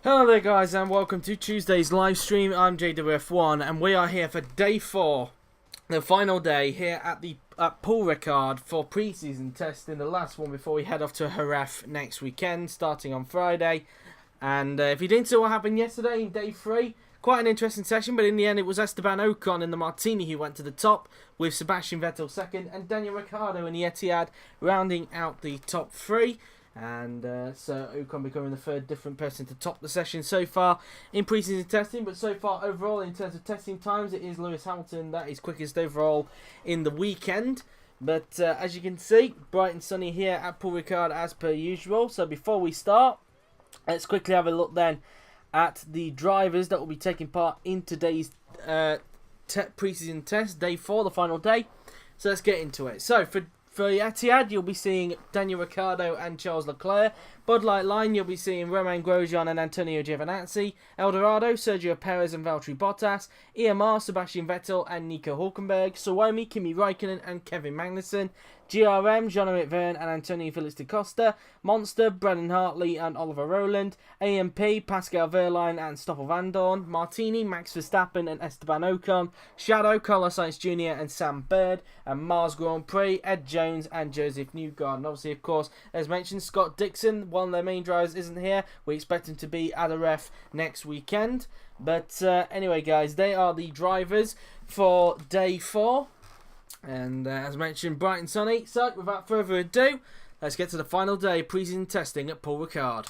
Hello there guys and welcome to Tuesday's live stream. I'm JWF1 and we are here for day 4, the final day here at Prix Ricard for pre-season testing, the last one before we head off to Jerez next weekend starting on Friday. And if you didn't see what happened yesterday in day 3, quite an interesting session, but in the end it was Esteban Ocon in the Martini who went to the top, with Sebastian Vettel second and Daniel Ricciardo in the Etihad rounding out the top 3. And so Ocon becoming the third different person to top the session so far in pre-season testing. But so far overall in terms of testing times, it is Lewis Hamilton that is quickest overall in the weekend. But as you can see, bright and sunny here at Prix Ricard as per usual. So before we start, let's quickly have a look then at the drivers that will be taking part in today's pre-season test, day 4, the final day. So let's get into it. So for the Etihad, you'll be seeing Daniel Ricciardo and Charles Leclerc. Bud Light Line, you'll be seeing Romain Grosjean and Antonio Giovinazzi. Eldorado, Sergio Perez and Valtteri Bottas. EMR, Sebastian Vettel and Nico Hülkenberg. Suomi, Kimi Räikkönen and Kevin Magnussen. GRM, Jean-Eric Vergne and Antonio Felix da Costa. Monster, Brendan Hartley and Oliver Rowland. AMP, Pascal Wehrlein and Stoffel Vandoorne. Martini, Max Verstappen and Esteban Ocon. Shadow, Carlos Sainz Jr. and Sam Bird. And Mars Grand Prix, Ed Jones and Joseph Newgarden. And obviously, of course, as mentioned, Scott Dixon, one of their main drivers, isn't here. We expect him to be at Jerez next weekend. But anyway, guys, they are the drivers for day 4. And as mentioned, bright and sunny. So, without further ado, let's get to the final day pre-season testing at Prix Ricard.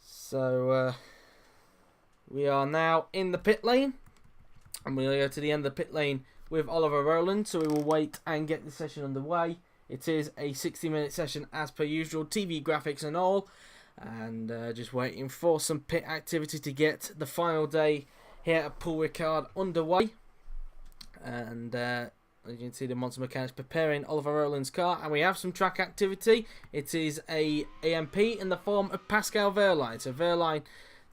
So, we are now in the pit lane. And we'll go to the end of the pit lane with Oliver Rowland. So, we will wait and get the session underway. It is a 60-minute session as per usual, TV graphics and all. And just waiting for some pit activity to get the final day here at Prix Ricard underway. And as you can see, the Monster Mechanics preparing Oliver Rowland's car. And we have some track activity. It is a AMP in the form of Pascal Wehrlein. So Wehrlein,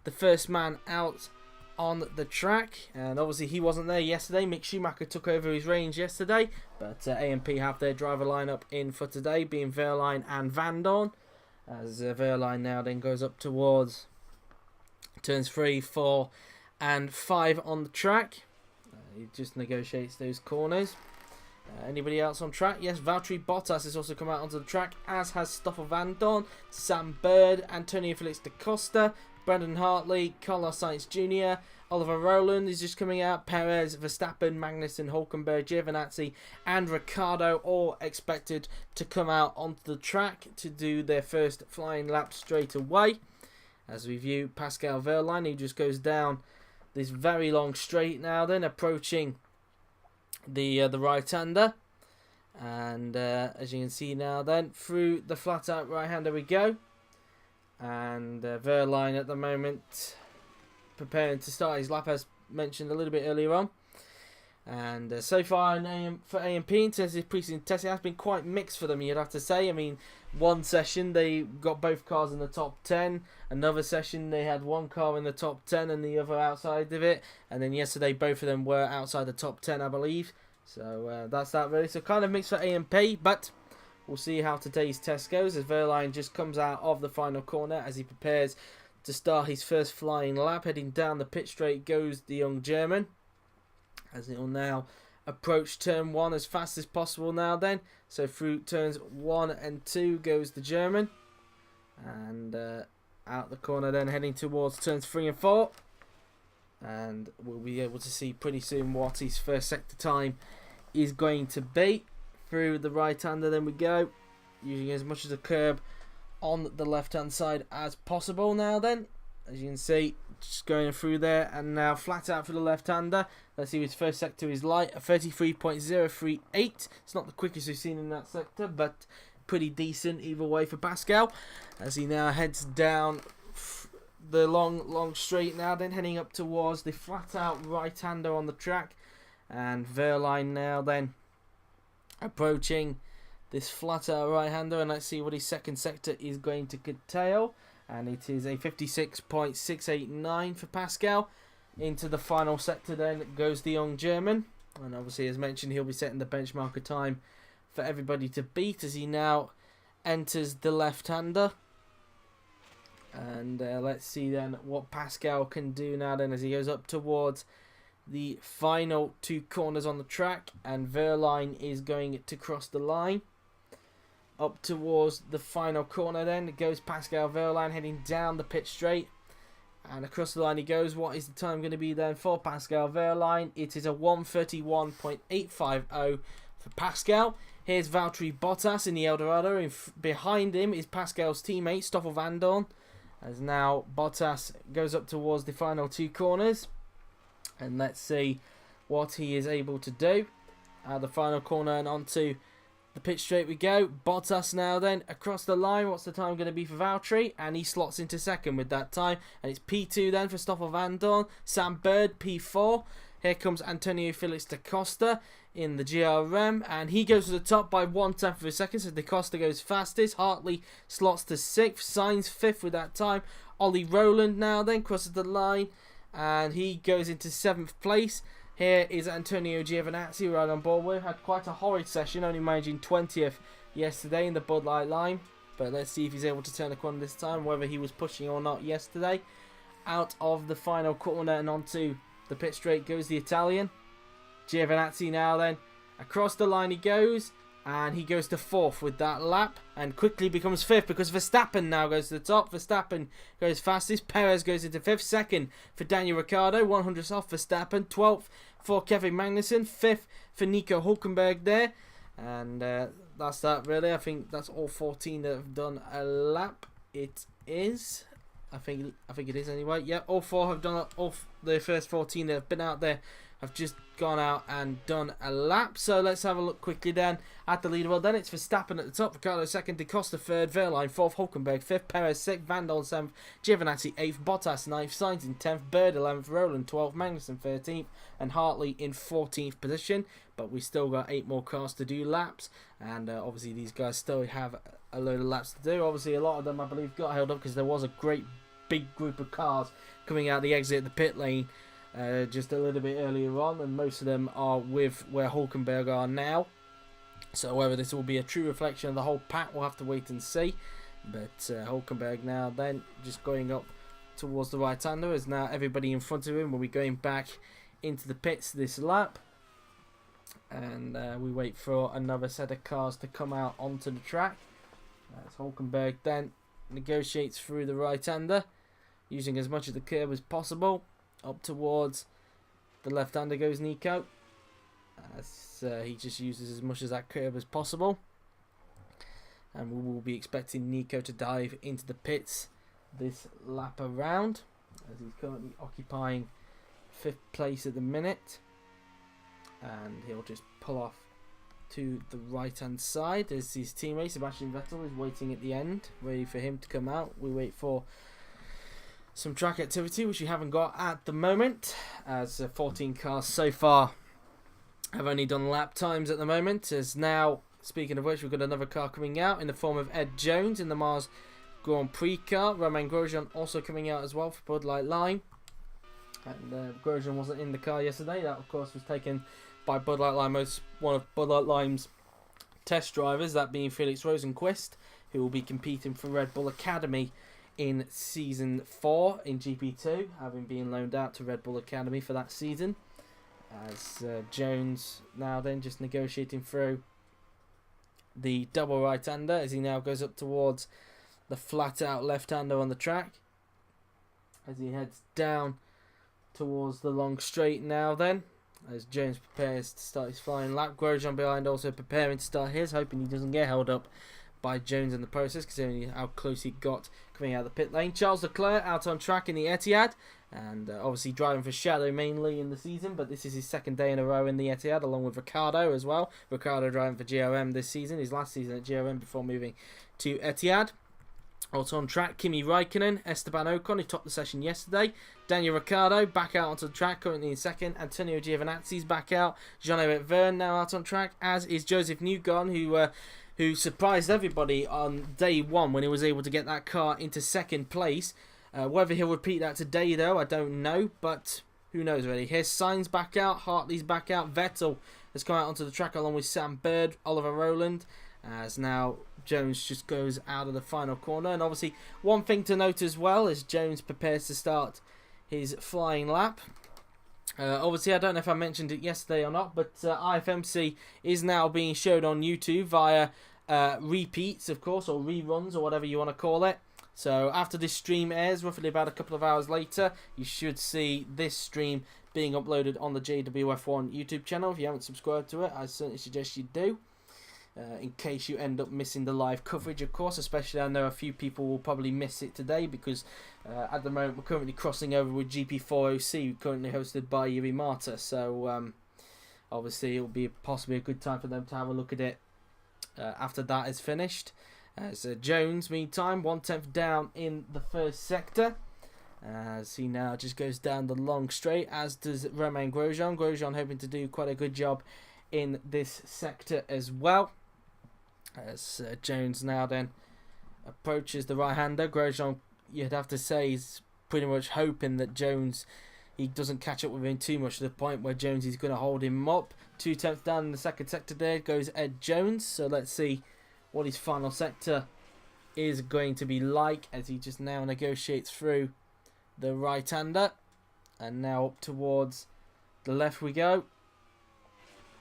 the first man out on the track. And obviously he wasn't there yesterday. Mick Schumacher took over his reins yesterday. But AMP have their driver lineup in for today, being Wehrlein and Vandoorne. As Wehrlein now then goes up towards turns 3, 4 and 5 on the track. He just negotiates those corners. Anybody else on track? Yes, Valtteri Bottas has also come out onto the track, as has Stoffel Vandoorne, Sam Bird, Antonio Felix da Costa, Brendan Hartley, Carlos Sainz Jr., Oliver Rowland is just coming out, Perez, Verstappen, Magnussen, Hülkenberg, Giovinazzi and Ricciardo all expected to come out onto the track to do their first flying lap straight away. As we view Pascal Wehrlein, he just goes down this very long straight now, then approaching the right-hander. And as you can see now then, through the flat-out right-hander we go. And Wehrlein at the moment preparing to start his lap, as mentioned a little bit earlier on. And so far for AMP in terms of pre-season testing, it has been quite mixed for them, you'd have to say. I mean, one session they got both cars in the top 10. Another session they had one car in the top 10 and the other outside of it. And then yesterday both of them were outside the top 10, I believe. So that's that really. So kind of mixed for AMP, but we'll see how today's test goes as Wehrlein just comes out of the final corner as he prepares to start his first flying lap. Heading down the pit straight goes the young German, as it will now approach turn 1 as fast as possible now then. So through turns 1 and 2 goes the German. And out the corner then heading towards turns 3 and 4. And we'll be able to see pretty soon what his first sector time is going to be. Through the right-hander then we go, using as much as a curb on the left-hand side as possible now then. As you can see, just going through there and now flat out for the left-hander. Let's see, his first sector is light, a 33.038. It's not the quickest we've seen in that sector, but pretty decent either way for Pascal. As he now heads down the long straight now, then heading up towards the flat-out right-hander on the track. And Wehrlein now then approaching this flat-out right-hander, and let's see what his second sector is going to curtail. And it is a 56.689 for Pascal. Into the final sector then goes the young German. And obviously, as mentioned, he'll be setting the benchmarker time for everybody to beat as he now enters the left-hander. And let's see then what Pascal can do now then as he goes up towards the final 2 corners on the track, and Verline is going to cross the line. Up towards the final corner then goes Pascal Verline, heading down the pit straight, and across the line he goes. What is the time going to be then for Pascal Verline? It is a 1:31.850 for Pascal. Here's Valtteri Bottas in the Eldorado. Behind him is Pascal's teammate Stoffel Vandoorne, as now Bottas goes up towards the final 2 corners, and let's see what he is able to do. The final corner and onto the pit straight we go. Bottas now then across the line. What's the time going to be for Valtteri? And he slots into second with that time. And it's P2 then for Stoffel Vandoorne. Sam Bird P4. Here comes Antonio Felix da Costa in the GRM. And he goes to the top by 1/10 of a second. So da Costa goes fastest. Hartley slots to 6th. Sainz 5th with that time. Ollie Rowland now then crosses the line. And he goes into 7th place. Here is Antonio Giovinazzi right on board with. Had quite a horrid session, only managing 20th yesterday in the Bud Light line. But let's see if he's able to turn the corner this time, whether he was pushing or not yesterday. Out of the final corner and onto the pit straight goes the Italian. Giovinazzi now then. Across the line he goes. And he goes to 4th with that lap. And quickly becomes 5th because Verstappen now goes to the top. Verstappen goes fastest. Perez goes into 5th. 2nd for Daniel Ricciardo. 100th off Verstappen. 12th for Kevin Magnussen. 5th for Nico Hülkenberg there. And that's that really. I think that's all 14 that have done a lap. It is. I think it is anyway. Yeah, all 4 have done all the first 14 that have been out there have just gone out and done a lap. So let's have a look quickly then at the leaderboard. Then it's Verstappen at the top, Ricciardo 2nd, da Costa 3rd, Verline 4th, Hülkenberg 5th, Perez 6th, Vandoorne 7th, Giovinazzi 8th, Bottas 9th, Sainz in 10th, Bird 11th, Rowland 12th, Magnussen 13th, and Hartley in 14th position. But we still got 8 more cars to do laps, and obviously these guys still have a load of laps to do. Obviously a lot of them I believe got held up because there was a great big group of cars coming out the exit of the pit lane just a little bit earlier on, and most of them are with where Hülkenberg are now. So whether this will be a true reflection of the whole pack, we'll have to wait and see. But Hülkenberg now then just going up towards the right hander, as now everybody in front of him will be going back into the pits this lap. And we wait for another set of cars to come out onto the track. As Hülkenberg then negotiates through the right hander, using as much of the curb as possible. Up towards the left-hander goes Nico, as he just uses as much of that curb as possible. And we will be expecting Nico to dive into the pits this lap around, as he's currently occupying 5th place at the minute. And he'll just pull off to the right-hand side as his teammate Sebastian Vettel is waiting at the end, ready for him to come out. We wait for some track activity, which we haven't got at the moment, as 14 cars so far have only done lap times at the moment. As now, speaking of which, we've got another car coming out in the form of Ed Jones in the Mars Grand Prix car. Romain Grosjean also coming out as well for Bud Light Lime. And Grosjean wasn't in the car yesterday. That, of course, was taken by Bud Light Lime as one of Bud Light Lime's test drivers, that being Felix Rosenqvist, who will be competing for Red Bull Academy in Season 4 in GP2, having been loaned out to Red Bull Academy for that season. As Jones now then just negotiating through the double right-hander as he now goes up towards the flat-out left-hander on the track. As he heads down towards the long straight now then, as Jones prepares to start his flying lap. Grosjean behind also preparing to start his, hoping he doesn't get held up by Jones in the process, considering how close he got coming out of the pit lane. Charles Leclerc out on track in the Etihad, and obviously driving for Shadow mainly in the season, but this is his 2nd day in a row in the Etihad, along with Ricciardo as well. Ricciardo driving for GRM this season, his last season at GRM before moving to Etihad. Also on track, Kimi Raikkonen, Esteban Ocon, who topped the session yesterday. Daniel Ricciardo back out onto the track, currently in 2nd. Antonio Giovinazzi's back out. Jean-Eric Vergne now out on track, as is Joseph Newgarden, who surprised everybody on day 1 when he was able to get that car into 2nd place. Whether he'll repeat that today, though, I don't know, but who knows, really. Here's Sainz back out, Hartley's back out, Vettel has come out onto the track along with Sam Bird, Oliver Rowland, as now Jones just goes out of the final corner. And obviously, one thing to note as well as Jones prepares to start his flying lap. Obviously, I don't know if I mentioned it yesterday or not, but IFMC is now being showed on YouTube via repeats, of course, or reruns, or whatever you want to call it. So after this stream airs, roughly about a couple of hours later, you should see this stream being uploaded on the JWF1 YouTube channel. If you haven't subscribed to it, I certainly suggest you do. In case you end up missing the live coverage, of course, especially I know a few people will probably miss it today because at the moment we're currently crossing over with GP4OC, currently hosted by Yuri Marta. So obviously it'll be possibly a good time for them to have a look at it after that is finished. So Jones, meantime, 1/10 down in the first sector. As he now just goes down the long straight, as does Romain Grosjean. Grosjean hoping to do quite a good job in this sector as well. As Jones now then approaches the right-hander. Grosjean, you'd have to say, is pretty much hoping that Jones, he doesn't catch up with him too much to the point where Jones is going to hold him up. 2/10 down in the second sector there goes Ed Jones. So let's see what his final sector is going to be like as he just now negotiates through the right-hander. And now up towards the left we go.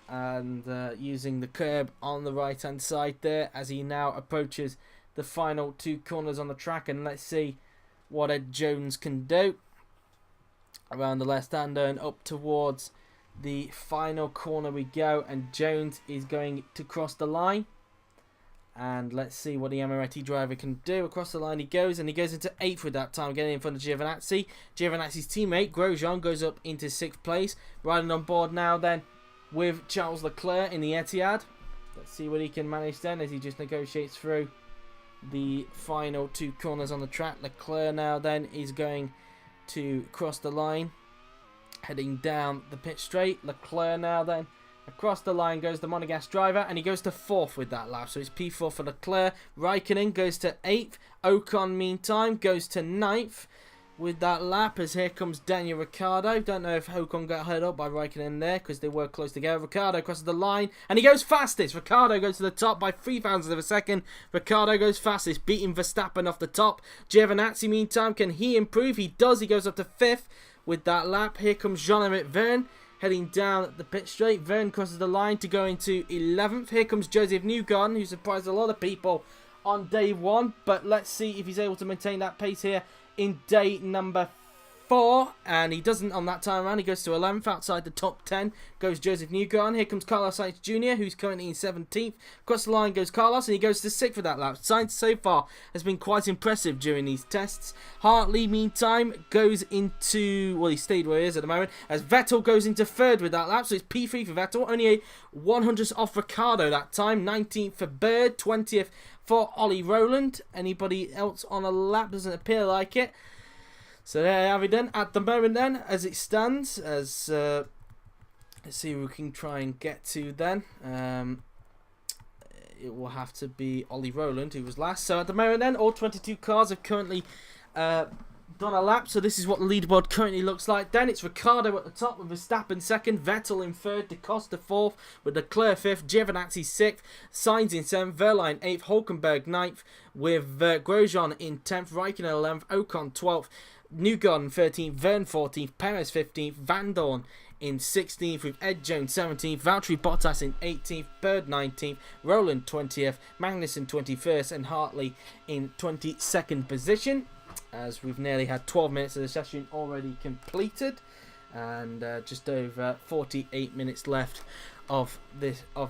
And using the curb on the right hand side there as he now approaches the final two corners on the track. And let's see what Ed Jones can do around the left hander and up towards the final corner we go. And Jones is going to cross the line, and let's see what the Amaretti driver can do. Across the line he goes, and he goes into 8th with that time, getting in front of Giovinazzi. Giovinazzi's teammate Grosjean goes up into 6th place, riding on board now then with Charles Leclerc in the Etihad. Let's see what he can manage then as he just negotiates through the final two corners on the track. Leclerc now then is going to cross the line, heading down the pit straight. Leclerc now then across the line goes the Monegasque driver, and he goes to 4th with that lap. So it's P4 for Leclerc. Raikkonen goes to 8th. Ocon meantime goes to 9th. With that lap, as here comes Daniel Ricciardo. Don't know if Ocon got held up by Raikkonen there because they were close together. Ricciardo crosses the line and he goes fastest. Ricciardo goes to the top by 0.03 of a second. Ricciardo goes fastest, beating Verstappen off the top. Giovinazzi, meantime, can he improve? He does. He goes up to 5th with that lap. Here comes Jean-Éric Vergne heading down the pit straight. Vergne crosses the line to go into 11th. Here comes Joseph Newgarden, who surprised a lot of people on day 1. But let's see if he's able to maintain that pace here in day number 4, and he doesn't on that time around. He goes to 11th. Outside the top 10 goes Joseph Newgarden. Here comes Carlos Sainz Jr., who's currently in 17th. Across the line goes Carlos, and he goes to 6th for that lap. Sainz so far has been quite impressive during these tests. Hartley, meantime, goes into, well, he stayed where he is at the moment, as Vettel goes into 3rd with that lap. So it's P3 for Vettel, only a 100th off Ricciardo that time. 19th for Bird, 20th for Ollie Rowland. Anybody else on a lap? Doesn't appear like it. So there you have it then. At the moment then, as it stands, as let's see who we can try and get to then. It will have to be Ollie Rowland, who was last. So at the moment then, all 22 cars have currently done a lap. So this is what the leaderboard currently looks like. Then it's Ricciardo at the top with Verstappen 2nd, Vettel in 3rd, Da Costa 4th, with Leclerc 5th, Giovinazzi 6th, Sainz in 7th, Verline 8th, Hulkenberg 9th, with Grosjean in 10th, Raikkonen 11th, Ocon 12th, Newgarden 13th, Vergne 14th, Perez 15th, Van Dorn in 16th, with Ed Jones 17th, Valtteri Bottas in 18th, Bird 19th, Rowland 20th, Magnussen 21st, and Hartley in 22nd position. As we've nearly had 12 minutes of the session already completed, and just over 48 minutes left of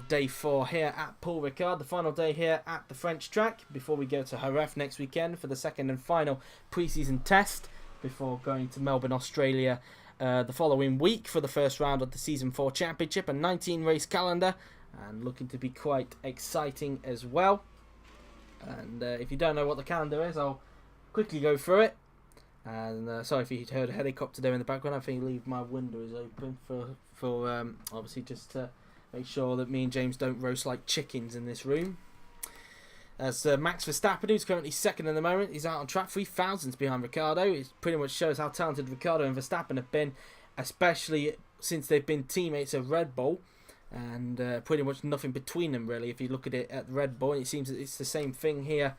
day 4 here at Paul Ricard, the final day here at the French track before we go to Jerez next weekend for the second and final pre-season test before going to Melbourne, Australia the following week for the first round of the Season 4 Championship, a 19 race calendar, and looking to be quite exciting as well. And if you don't know what the calendar is, I'll quickly go through it. And sorry if you heard a helicopter there in the background. I think leave my windows open for obviously just to make sure that me and James don't roast like chickens in this room. As Max Verstappen, who's currently 2nd at the moment, he's out on track 3 thousandths behind Ricciardo. It pretty much shows how talented Ricciardo and Verstappen have been, especially since they've been teammates of Red Bull. and pretty much nothing between them really. If you look at it at Red Bull, it seems that it's the same thing here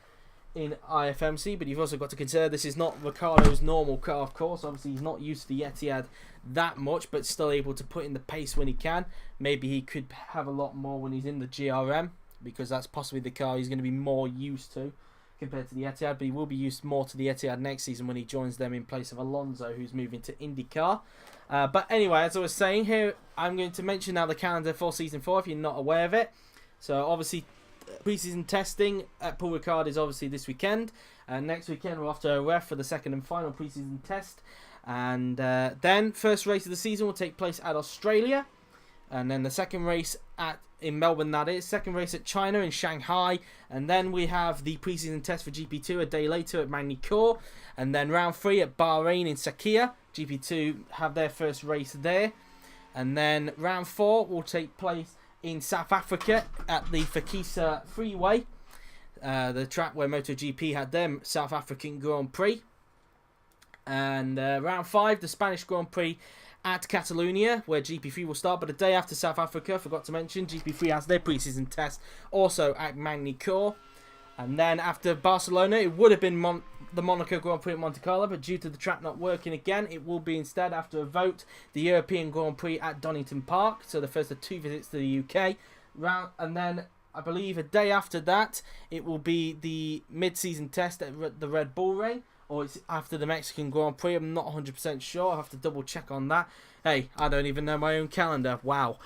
in IFMC, but you've also got to consider this is not Ricciardo's normal car, of course. Obviously, he's not used to the Etihad that much, but still able to put in the pace when he can. Maybe he could have a lot more when he's in the GRM, because that's possibly the car he's going to be more used to compared to the Etihad, but he will be used more to the Etihad next season when he joins them in place of Alonso, who's moving to IndyCar. But anyway, as I was saying here, I'm going to mention now the calendar for Season 4 if you're not aware of it. So obviously, pre-season testing at Paul Ricard is obviously this weekend. Next weekend we're off to ref for the second and final pre-season test. And then first race of the season will take place at Australia. And then the second race in Melbourne, that is. Second race at China in Shanghai. And then we have the pre-season test for GP2 a day later at Magny-Cours. And then round 3 at Bahrain in Sakhir. GP2 have their first race there. And then round 4 will take place in South Africa at the Fakisa Freeway. The track where MotoGP had their South African Grand Prix. And round 5, the Spanish Grand Prix at Catalonia, where GP3 will start. But a day after South Africa, forgot to mention, GP3 has their pre-season test also at Magny-Cours. And then after Barcelona, it would have been the Monaco Grand Prix at Monte Carlo, but due to the track not working again, it will be instead, after a vote, the European Grand Prix at Donington Park. So the first of 2 visits to the UK. And then, I believe, a day after that, it will be the mid-season test at the Red Bull Ring. Or it's after the Mexican Grand Prix. I'm not 100% sure. I'll have to double check on that. Hey, I don't even know my own calendar. Wow.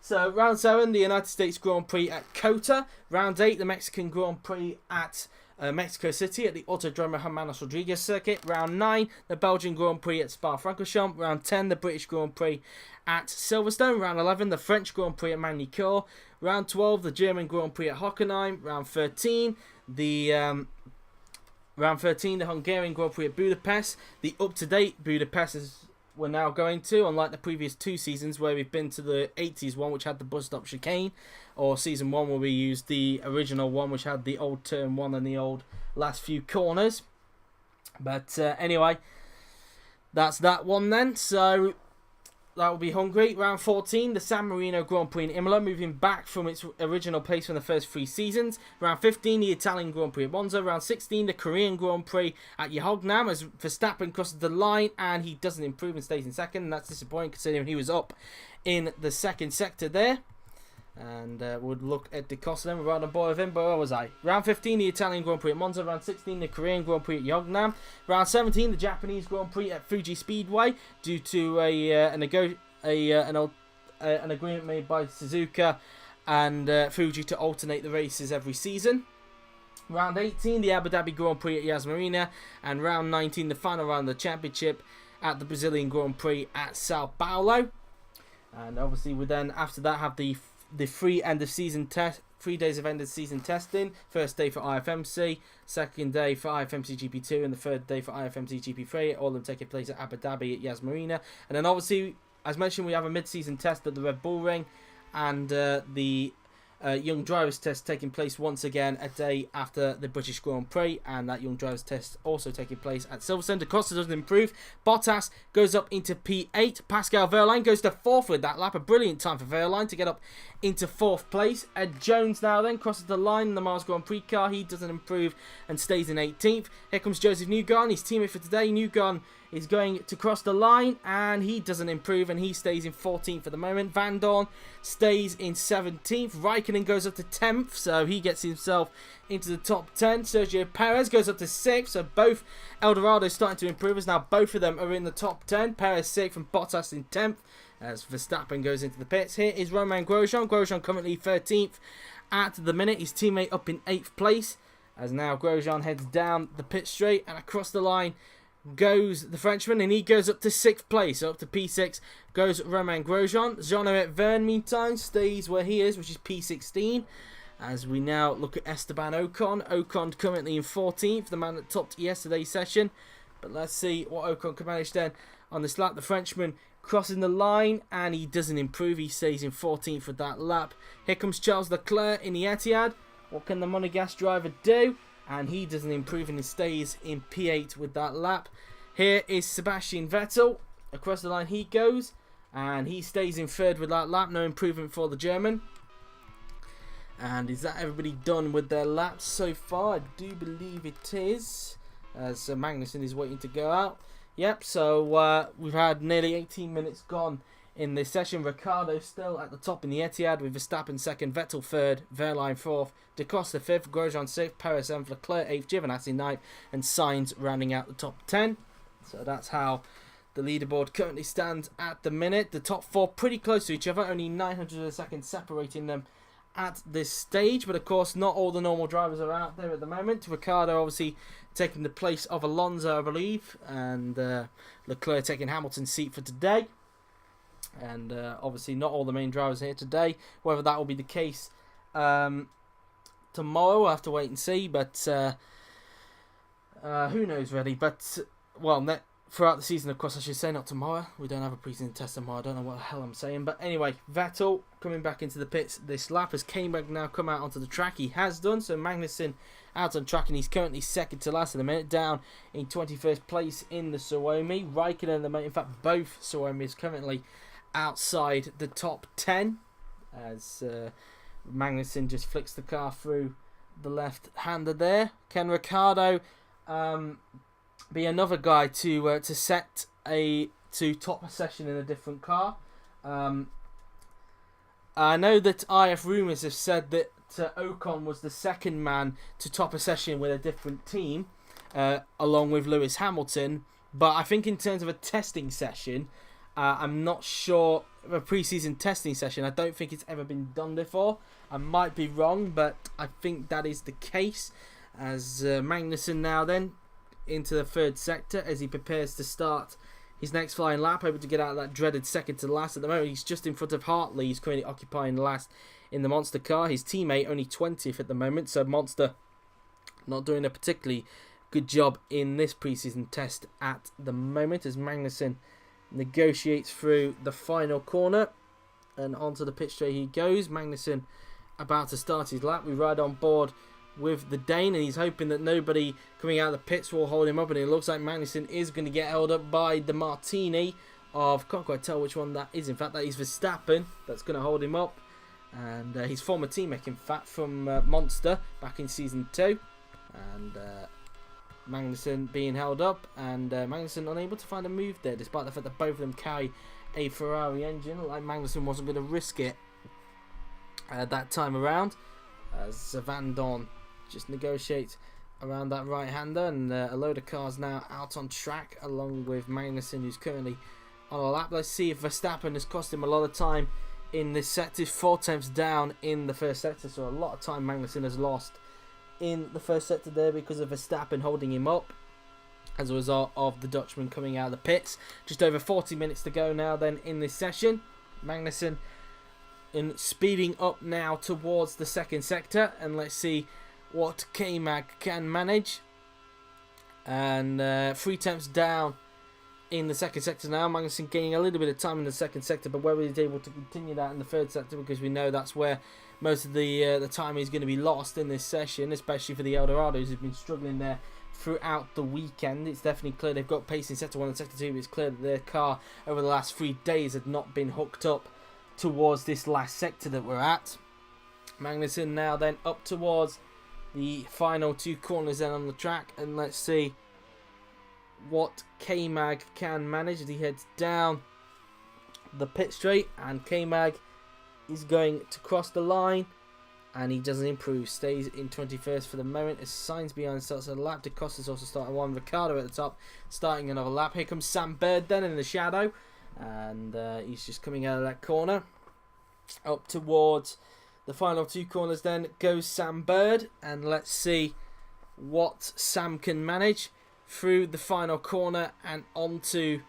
So round 7, the United States Grand Prix at COTA. Round 8, the Mexican Grand Prix at Mexico City at the Autodromo Hermanos Rodriguez circuit. Round 9, the Belgian Grand Prix at Spa-Francorchamps. Round 10, the British Grand Prix at Silverstone. Round 11, the French Grand Prix at Magny-Cours. Round 12, the German Grand Prix at Hockenheim. Round 13, the Hungarian Grand Prix at Budapest. The up-to-date Budapest is we're now going to, unlike the previous 2 seasons where we've been to the 80s one, which had the bus stop chicane, or season 1 where we used the original one, which had the old turn 1 and the old last few corners. But anyway, that's that one then. So that will be Hungary. Round 14, the San Marino Grand Prix in Imola, moving back from its original place from the first 3 seasons. Round 15, the Italian Grand Prix at Monza. Round 16, the Korean Grand Prix at Yeognam, as Verstappen crosses the line and he doesn't improve and stays in second. And that's disappointing considering he was up in the second sector there. And we'll look at the cost then. We're right on board with him, but where was I? Round 15, the Italian Grand Prix at Monza. Round 16, the Korean Grand Prix at Yeognam. Round 17, the Japanese Grand Prix at Fuji Speedway, due to an agreement made by Suzuka and Fuji to alternate the races every season. Round 18, the Abu Dhabi Grand Prix at Yas Marina. And round 19, the final round of the championship at the Brazilian Grand Prix at Sao Paulo. And obviously we then, after that, have the 3 end of season test, 3 days of end of season testing. First day for IFMC, second day for IFMC GP2, and the third day for IFMC GP3. All of them taking place at Abu Dhabi at Yas Marina. And then obviously, as mentioned, we have a mid-season test at the Red Bull Ring, and the Young Drivers Test taking place once again a day after the British Grand Prix, and that Young Drivers Test also taking place at Silverstone. Da Costa doesn't improve. Bottas goes up into P8. Pascal Wehrlein goes to 4th with that lap. A brilliant time for Wehrlein to get up into 4th place. Ed Jones now then crosses the line in the Mars Grand Prix car. He doesn't improve and stays in 18th. Here comes Joseph Newgarden, his teammate for today. Newgarden is going to cross the line and he doesn't improve and he stays in 14th at the moment. Van Dorn stays in 17th. Raikkonen goes up to 10th, so he gets himself into the top 10. Sergio Perez goes up to 6th, so both Eldorado's starting to improve as now both of them are in the top 10. Perez 6th and Bottas in 10th as Verstappen goes into the pits. Here is Romain Grosjean. Grosjean currently 13th at the minute. His teammate up in 8th place as now Grosjean heads down the pit straight and across the line goes the Frenchman, and he goes up to 6th place. So up to P6 goes Romain Grosjean. Jean-Eric Verne, meantime, stays where he is, which is P16. As we now look at Esteban Ocon. Ocon currently in 14th, the man that topped yesterday's session. But let's see what Ocon can manage then on this lap. The Frenchman crossing the line, and he doesn't improve. He stays in 14th with that lap. Here comes Charles Leclerc in the Etihad. What can the Monegasque driver do? And he doesn't improve and he stays in P8 with that lap. Here is Sebastian Vettel. Across the line he goes. And he stays in third with that lap. No improvement for the German. And is that everybody done with their laps so far? I do believe it is. As Magnussen is waiting to go out. Yep, so we've had nearly 18 minutes gone in this session. Ricciardo still at the top in the Etihad with Verstappen second, Vettel third, Wehrlein fourth, Da Costa fifth, Grosjean sixth, Perez seventh, Leclerc eighth, Giovinazzi ninth, and Sainz rounding out the top 10. So that's how the leaderboard currently stands at the minute. The top four pretty close to each other, only 900 of a second separating them at this stage, but of course not all the normal drivers are out there at the moment. Ricciardo obviously taking the place of Alonso, I believe, and Leclerc taking Hamilton's seat for today. And obviously not all the main drivers here today. Whether that will be the case tomorrow, we'll have to wait and see, but who knows really. But well, throughout the season, of course, I should say, not tomorrow. We don't have a pre-season test tomorrow. I don't know what the hell I'm saying. But anyway, Vettel coming back into the pits this lap as K-Mag now come out onto the track. He has done. So Magnussen out on track, and he's currently second to last at the minute, down in 21st place in the Suomi. Raikkonen at the moment, in fact, both Suomis currently outside the top 10 as Magnussen just flicks the car through the left-hander there. Can Ricciardo be another guy to top a session in a different car? I know that IF Rumours have said that Ocon was the second man to top a session with a different team, along with Lewis Hamilton. But I think in terms of a testing session, I'm not sure of a pre-season testing session. I don't think it's ever been done before. I might be wrong, but I think that is the case. As Magnussen now then into the third sector as he prepares to start his next flying lap, hoping to get out of that dreaded second to last. At the moment, he's just in front of Hartley. He's currently occupying last in the Monster car. His teammate only 20th at the moment, so Monster not doing a particularly good job in this pre-season test at the moment as Magnussen negotiates through the final corner and onto the pit straight he goes. Magnussen about to start his lap. We ride on board with the Dane, and he's hoping that nobody coming out of the pits will hold him up, and it looks like Magnussen is going to get held up by the Martini of, can't quite tell which one that is. In fact, that is Verstappen that's going to hold him up, and his former teammate, in fact, from Monster back in season 2, and Magnussen being held up, and Magnussen unable to find a move there, despite the fact that both of them carry a Ferrari engine. Like Magnussen wasn't going to risk it that time around, as Van Dorn just negotiates around that right-hander, and a load of cars now out on track, along with Magnussen, who's currently on a lap. Let's see if Verstappen has cost him a lot of time in this sector. 4 tenths down in the first sector, so a lot of time Magnussen has lost in the first sector there because of Verstappen holding him up as a result of the Dutchman coming out of the pits. Just over 40 minutes to go now then in this session. Magnussen in speeding up now towards the second sector, and let's see what K-Mag can manage. And 3 tenths down in the second sector now. Magnussen gaining a little bit of time in the second sector, but whether he's able to continue that in the third sector, because we know that's where most of the time is going to be lost in this session, especially for the Eldorados who've been struggling there throughout the weekend. It's definitely clear they've got pace in sector 1 and sector 2, but it's clear that their car over the last 3 days had not been hooked up towards this last sector that we're at. Magnussen now then up towards the final 2 corners then on the track, and let's see what K-Mag can manage as he heads down the pit straight, and K-Mag is going to cross the line, and he doesn't improve, stays in 21st for the moment as Sainz behind starts a lap. Da Costa's also starting one, Ricciardo at the top starting another lap. Here comes Sam Bird then in the shadow, and he's just coming out of that corner. Up towards the final 2 corners then goes Sam Bird, and let's see what Sam can manage through the final corner and onto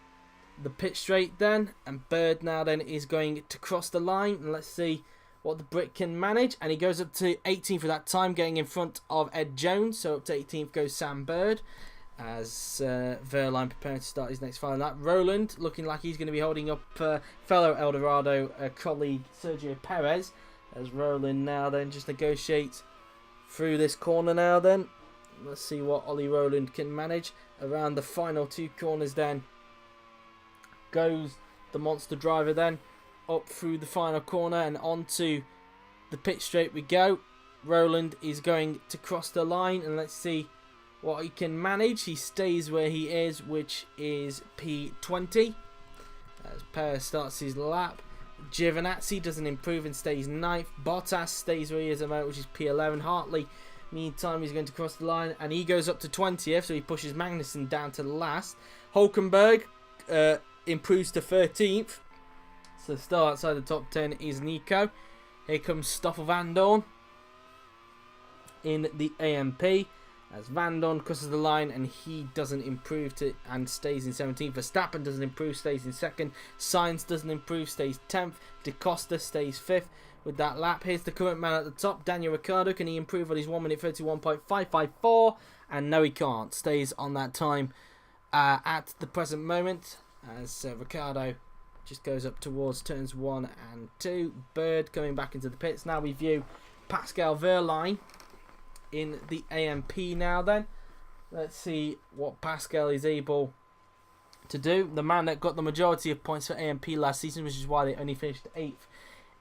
the pit straight then. And Bird now then is going to cross the line, and let's see what the Brit can manage, and he goes up to 18th for that time, getting in front of Ed Jones. So up to 18th goes Sam Bird as Wehrlein preparing to start his next final lap. Roland looking like he's going to be holding up fellow Eldorado colleague Sergio Perez, as Roland now then just negotiates through this corner now then. Let's see what Ollie Roland can manage around the final 2 corners then. Goes the monster driver then up through the final corner and onto the pit straight we go. Roland is going to cross the line, and let's see what he can manage. He stays where he is, which is P20. As Perez starts his lap. Giovinazzi doesn't improve and stays 9th. Bottas stays where he is at the moment, which is P11. Hartley, meantime, he's going to cross the line, and he goes up to 20th, so he pushes Magnussen down to last. Hulkenberg improves to 13th. So still outside the top 10 is Nico. Here comes Stoffel Vandoorne in the AMP. As Vandoorne crosses the line and he doesn't improve and stays in 17th. Verstappen doesn't improve, stays in 2nd. Sainz doesn't improve, stays 10th. De Costa stays 5th with that lap. Here's the current man at the top, Daniel Ricciardo. Can he improve on his 1 minute 31.554? And no, he can't. Stays on that time at the present moment, as Ricciardo just goes up towards turns 1 and 2. Bird coming back into the pits. Now we view Pascal Wehrlein in the AMP now then. Let's see what Pascal is able to do. The man that got the majority of points for AMP last season, which is why they only finished 8th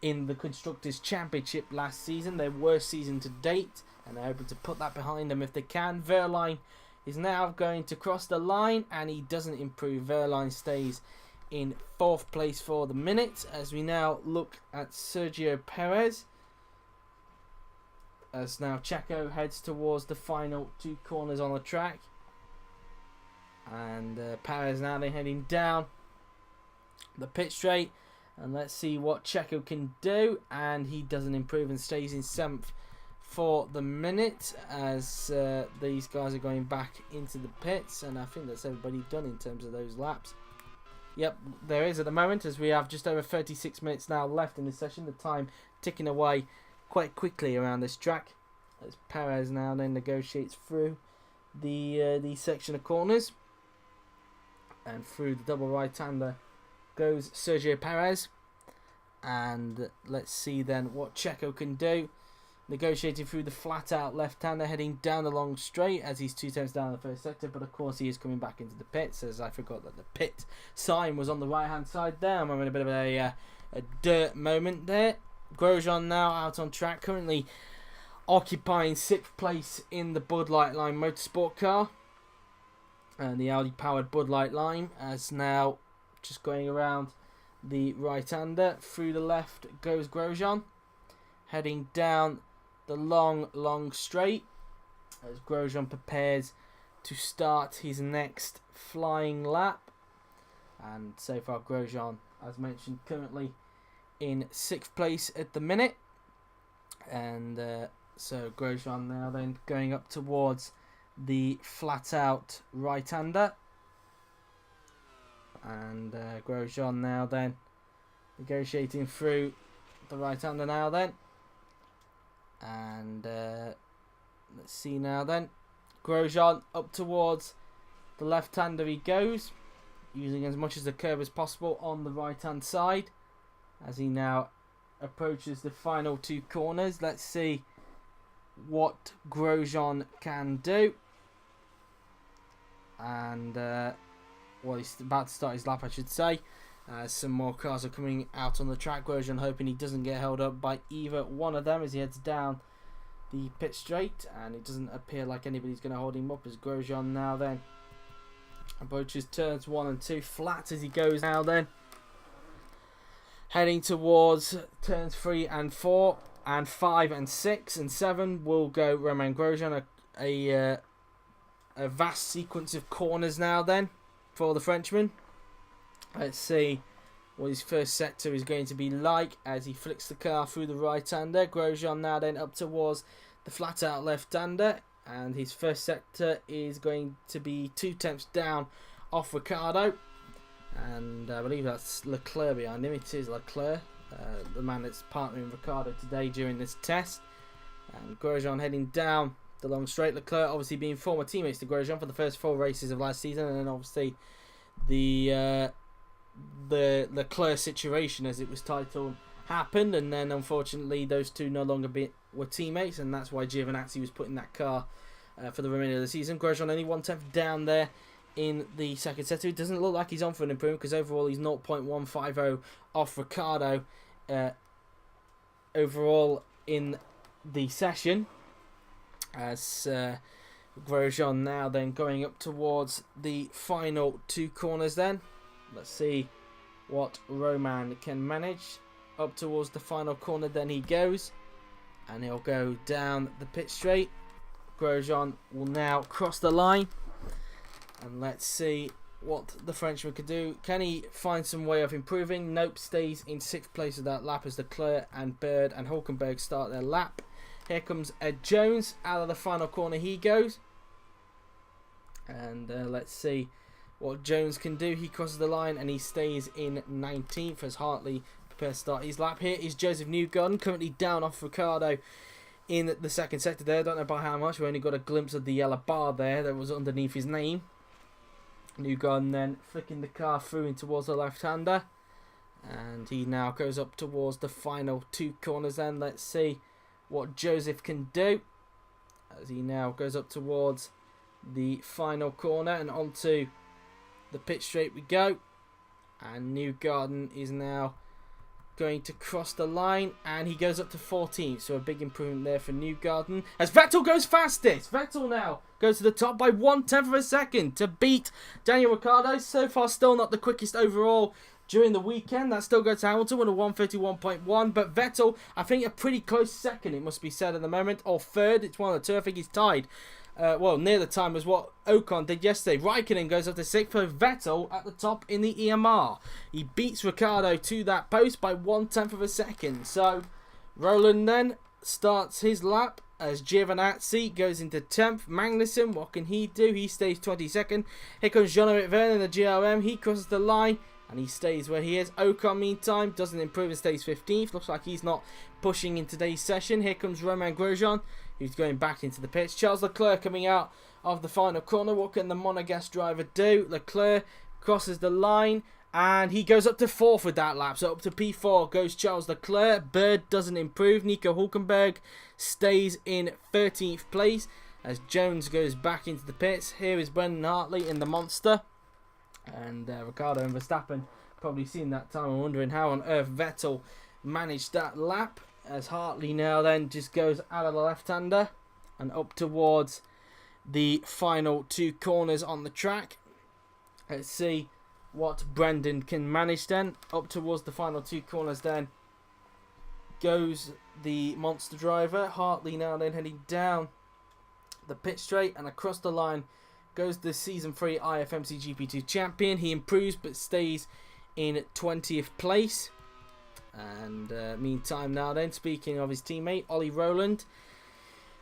in the Constructors' Championship last season. Their worst season to date, and they're hoping to put that behind them if they can. Wehrlein is now going to cross the line, and he doesn't improve. Wehrlein stays in 4th place for the minute, as we now look at Sergio Perez. As now Checo heads towards the final 2 corners on the track. And Perez now then heading down the pit straight. And let's see what Checo can do. And he doesn't improve and stays in 7th for the minute. As these guys are going back into the pits. And I think that's everybody done in terms of those laps. Yep, there is at the moment, as we have just over 36 minutes now left in this session. The time ticking away quite quickly around this track, as Perez now then negotiates through the section of corners, and through the double right-hander goes Sergio Perez. And let's see then what Checo can do, negotiating through the flat-out left-hander, heading down the long straight as he's 2 tenths down the first sector. But of course he is coming back into the pits, as I forgot that the pit sign was on the right-hand side there. I'm having a bit of a dirt moment there. Grosjean now out on track, currently occupying 6th place in the Bud Light Line Motorsport car. And the Audi powered Bud Light Line, as now just going around the right-hander. Through the left goes Grosjean, heading down the long straight, as Grosjean prepares to start his next flying lap. And so far Grosjean, as mentioned, currently in 6th place at the minute. And so Grosjean now then going up towards the flat out right-hander. And Grosjean now then negotiating through the right-hander now then. And let's see now then. Grosjean up towards the left-hander he goes, using as much as the curb as possible on the right-hand side, as he now approaches the final 2 corners. Let's see what Grosjean can do. And well, he's about to start his lap, I should say. Some more cars are coming out on the track. Grosjean hoping he doesn't get held up by either one of them as he heads down the pit straight, and it doesn't appear like anybody's going to hold him up, as Grosjean now then approaches turns 1 and 2 flat as he goes now then, heading towards turns 3 and 4 and 5 and 6 and 7 will go Romain Grosjean. A vast sequence of corners now then for the Frenchman. Let's see what his first sector is going to be like as he flicks the car through the right-hander. Grosjean now then up towards the flat-out left-hander, and his first sector is going to be 2 tenths down off Ricciardo. And I believe that's Leclerc behind him. It is Leclerc, the man that's partnering Ricciardo today during this test. And Grosjean heading down the long straight. Leclerc obviously being former teammates to Grosjean for the first 4 races of last season, and then obviously the Leclerc situation, as it was titled, happened, and then unfortunately those two no longer were teammates, and that's why Giovinazzi was put in that car for the remainder of the season. Grosjean only 1 tenth down there in the second sector. It doesn't look like he's on for an improvement because overall he's 0.150 off Riccardo overall in the session. As Grosjean now then going up towards the final 2 corners then. Let's see what Roman can manage. Up towards the final corner then he goes. And he'll go down the pit straight. Grosjean will now cross the line. And let's see what the Frenchman can do. Can he find some way of improving? Nope, stays in 6th place of that lap as Leclerc and Bird and Hulkenberg start their lap. Here comes Ed Jones. Out of the final corner he goes. And let's see what Jones can do. He crosses the line and he stays in 19th as Hartley prepares to start his lap. Here is Joseph Newgarden, currently down off Riccardo in the second sector there. Don't know by how much. We only got a glimpse of the yellow bar there that was underneath his name. Newgarden then flicking the car through in towards the left-hander. And he now goes up towards the final 2 corners then. Let's see what Joseph can do. As he now goes up towards the final corner and onto the pit straight we go. And Newgarden is now going to cross the line, and he goes up to 14th, so a big improvement there for Newgarden. As Vettel goes fastest, Vettel now goes to the top by 1/10 of a second to beat Daniel Ricciardo. So far still not the quickest overall during the weekend. That still goes to Hamilton with a 1:51.1, but Vettel, I think a pretty close second, it must be said at the moment, or third. It's one of the two. I think he's tied. Well, near the time as what Ocon did yesterday. Raikkonen goes up to 6th, for Vettel at the top in the EMR. He beats Ricciardo to that post by 1/10 of a second. So, Roland then starts his lap as Giovinazzi goes into 10th. Magnussen, what can he do? He stays 22nd. Here comes Jean-Eric Vergne in the GRM. He crosses the line and he stays where he is. Ocon, meantime, doesn't improve and stays 15th. Looks like he's not pushing in today's session. Here comes Romain Grosjean, who's going back into the pits. Charles Leclerc coming out of the final corner. What can the Monegasque driver do? Leclerc crosses the line and he goes up to 4th with that lap. So up to P4 goes Charles Leclerc. Bird doesn't improve. Nico Hulkenberg stays in 13th place as Jones goes back into the pits. Here is Brendan Hartley in the Monster. And Ricciardo and Verstappen probably seen that time and wondering how on earth Vettel managed that lap. As Hartley now then just goes out of the left-hander and up towards the final 2 corners on the track. Let's see what Brendan can manage then. Up towards the final 2 corners then goes the Monster driver. Hartley now then heading down the pit straight and across the line goes the Season 3 IFMC GP2 champion. He improves but stays in 20th place. And meantime now then, speaking of his teammate, Ollie Rowland,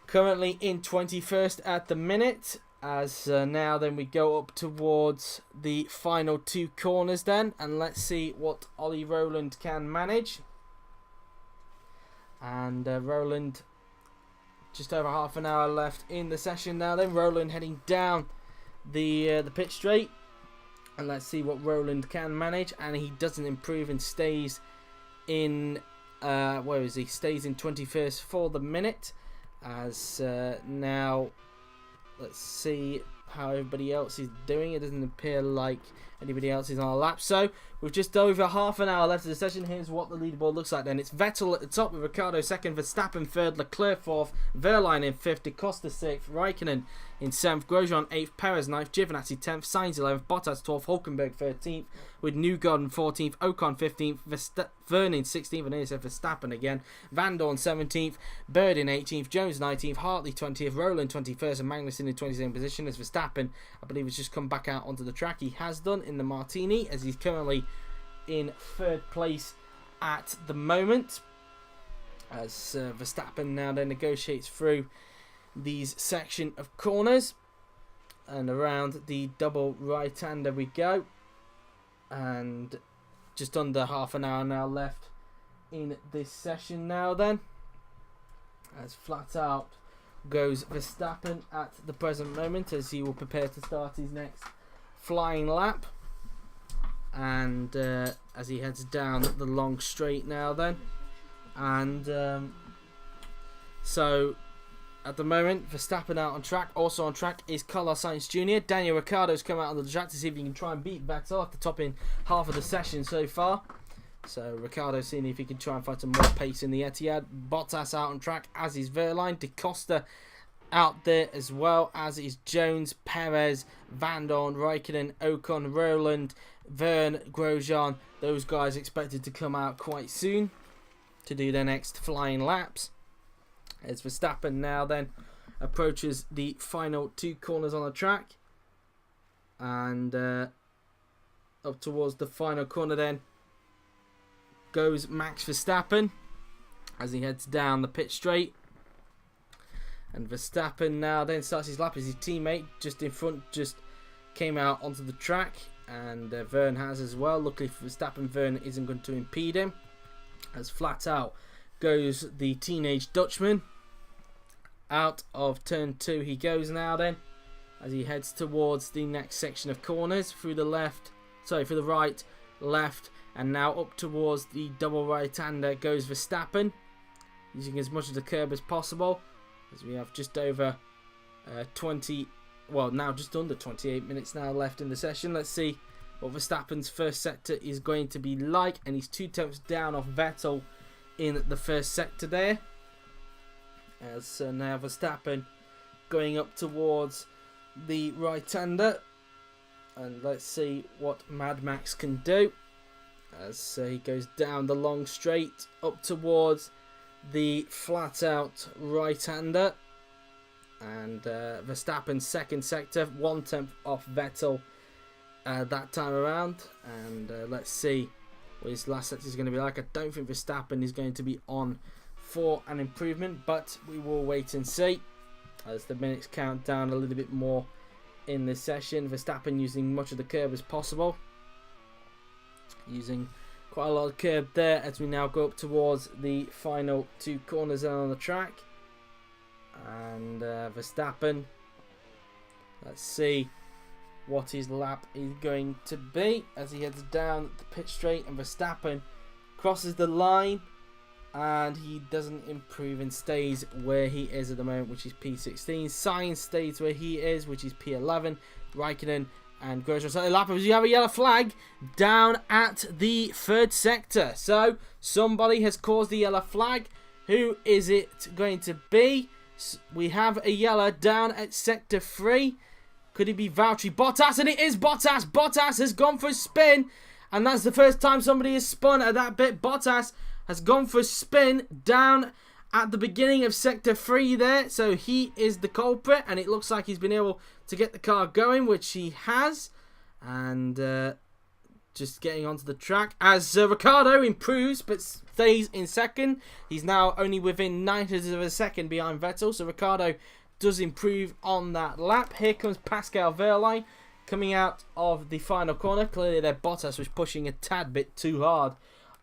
currently in 21st at the minute. As now then we go up towards the final 2 corners then. And let's see what Ollie Rowland can manage. And Rowland, just over half an hour left in the session now then. Rowland heading down the pit straight. And let's see what Rowland can manage. And he doesn't improve and stays in where is he? Stays in 21st for the minute. As now let's see how everybody else is doing. It doesn't appear like anybody else is on a lap. So with just over half an hour left of the session, here's what the leaderboard looks like then. It's Vettel at the top with Ricciardo 2nd, Verstappen 3rd, Leclerc 4th, Verline in 5th, Da Costa 6th, Raikkonen in 7th, Grosjean 8th, Perez 9th, Giovinazzi 10th, Sainz 11th, Bottas 12th, Hulkenberg 13th, with Newgarden 14th, Ocon 15th, Vergne 16th, and here's Verstappen again, Van Dorn 17th, Bird in 18th, Jones 19th, Hartley 20th, Rowland 21st, and Magnussen in 22nd position as Verstappen, I believe, has just come back out onto the track. He has done in the Martini, as he's currently in 3rd place at the moment. As Verstappen now then negotiates through these section of corners and around the double right-hander we go. And just under half an hour now left in this session now then. As flat out goes Verstappen at the present moment as he will prepare to start his next flying lap. And as he heads down the long straight now then. And so at the moment. Verstappen out on track. Also on track is Carlos Sainz Jr. Daniel Ricciardo's come out on the track to see if he can try and beat Vettel after topping half of the session so far. So Ricciardo seeing if he can try and find some more pace in the Etihad. Bottas out on track, as is Verline. Da Costa out there as well, as is Jones, Perez, Van Dorn, Raikkonen, Ocon, Rowland, Verne, Grosjean. Those guys expected to come out quite soon to do their next flying laps. As Verstappen now then approaches the final 2 corners on the track. And up towards the final corner then goes Max Verstappen as he heads down the pit straight. And Verstappen now then starts his lap as his teammate just in front just came out onto the track. And Verne has as well. Luckily for Verstappen, Verne isn't going to impede him. As flat out goes the teenage Dutchman. Out of turn 2 he goes now then, as he heads towards the next section of corners through the right, left, and now up towards the double right-hander goes Verstappen, using as much of the curb as possible, as we have just over just under 28 minutes now left in the session. Let's see what Verstappen's first sector is going to be like, and he's 2 tenths down off Vettel in the first sector there. As now Verstappen going up towards the right-hander, and let's see what Mad Max can do as he goes down the long straight up towards the flat-out right-hander. And Verstappen's second sector, 1 tenth off Vettel that time around. And let's see what his last sector is going to be like. I don't think Verstappen is going to be on for an improvement, but we will wait and see as the minutes count down a little bit more in this session. Verstappen using much of the curb as possible, using quite a lot of curb there as we now go up towards the final 2 corners on the track. And Verstappen, let's see what his lap is going to be as he heads down the pit straight, and Verstappen crosses the line. And he doesn't improve and stays where he is at the moment, which is P16. Sainz stays where he is, which is P11. Raikkonen and Grosjean. So lappers, you have a yellow flag down at the 3rd sector. So somebody has caused the yellow flag. Who is it going to be? We have a yellow down at sector 3. Could it be Valtteri Bottas? And it is Bottas. Bottas has gone for a spin. And that's the first time somebody has spun at that bit. Bottas has gone for a spin down at the beginning of sector 3 there. So he is the culprit, and it looks like he's been able to get the car going, which he has. And just getting onto the track as Ricciardo improves but stays in second. He's now only within 9/10 of a second behind Vettel. So Ricciardo does improve on that lap. Here comes Pascal Wehrlein coming out of the final corner. Clearly their Bottas was pushing a tad bit too hard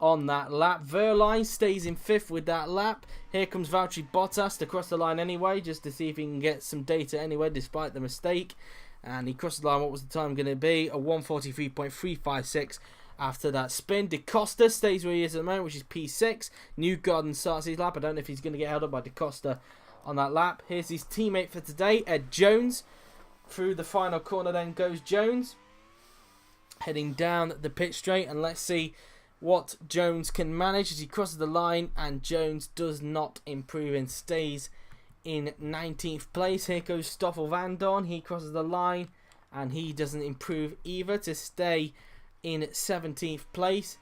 on that lap. Wehrlein stays in 5th with that lap. Here comes Valtteri Bottas to cross the line anyway, just to see if he can get some data anyway, despite the mistake. And he crossed the line. What was the time going to be? A 1:43.356 after that spin. Da Costa stays where he is at the moment, which is P6. Newgarden starts his lap. I don't know if he's going to get held up by Da Costa on that lap. Here's his teammate for today, Ed Jones. Through the final corner then goes Jones, heading down the pit straight, and let's see what Jones can manage as he crosses the line. And Jones does not improve and stays in 19th place. Here goes Stoffel Van Dorn. He crosses the line and he doesn't improve either to stay in 17th place.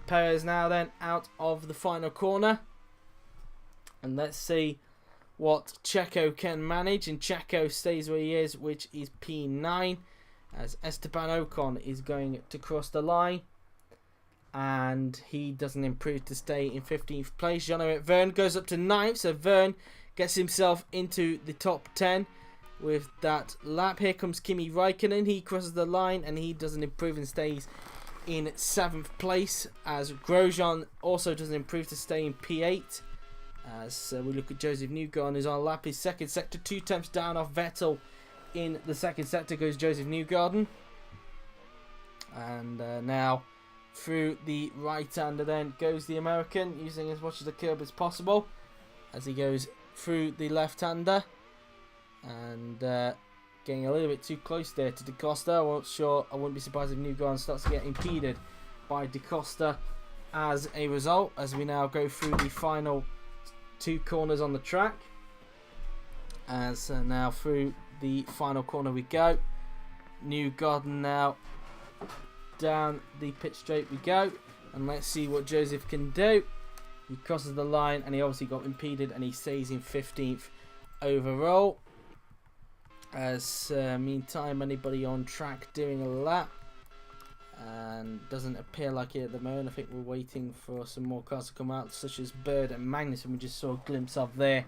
Perez now then out of the final corner, and let's see what Checo can manage. And Checo stays where he is, which is P9, as Esteban Ocon is going to cross the line, and he doesn't improve to stay in 15th place. Jean-Eric Verne goes up to 9th, so Verne gets himself into the top 10 with that lap. Here comes Kimi Raikkonen. He crosses the line and he doesn't improve and stays in 7th place, as Grosjean also doesn't improve to stay in P8. As we look at Joseph Newgarden, who's on lap his second sector, 2 tenths down off Vettel. In the second sector goes Joseph Newgarden, and now through the right hander then goes the American, using as much of the curb as possible as he goes through the left-hander, and getting a little bit too close there to Da Costa. I wouldn't be surprised if Newgarden starts to get impeded by Da Costa as a result, as we now go through the final 2 corners on the track. As now through the final corner we go. Newgarden now down the pit straight we go, and let's see what Joseph can do. He crosses the line, and he obviously got impeded, and he stays in 15th overall. As meantime, anybody on track doing a lap, and doesn't appear like it at the moment. I think we're waiting for some more cars to come out, such as Bird and Magnussen. We just saw a glimpse of there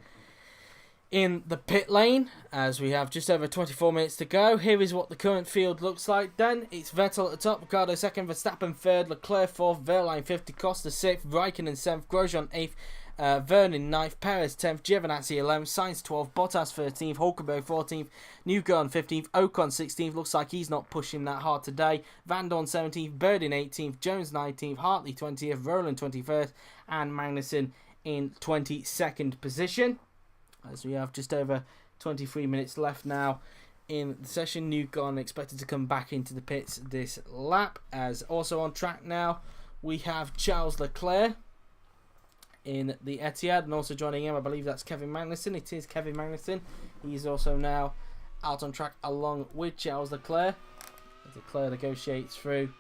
in the pit lane, as we have just over 24 minutes to go. Here is what the current field looks like then. It's Vettel at the top, Ricciardo 2nd, Verstappen 3rd, Leclerc 4th, Verline 5th, Costa 6th, Raikkonen 7th, Grosjean 8th, Vernon 9th, Perez 10th, Giovinazzi 11th, Sainz 12th, Bottas 13th, Hulkenberg 14th, Newgarden 15th, Ocon 16th. Looks like he's not pushing that hard today. Van Dorn 17th, Bird in 18th, Jones 19th, Hartley 20th, Rowland 21st, and Magnussen in 22nd position. As we have just over 23 minutes left now in the session. Newgarden expected to come back into the pits this lap. As also on track now, we have Charles Leclerc in the Etihad, and also joining him, I believe that's Kevin Magnussen. It is Kevin Magnussen. He's also now out on track along with Charles Leclerc, as Leclerc negotiates through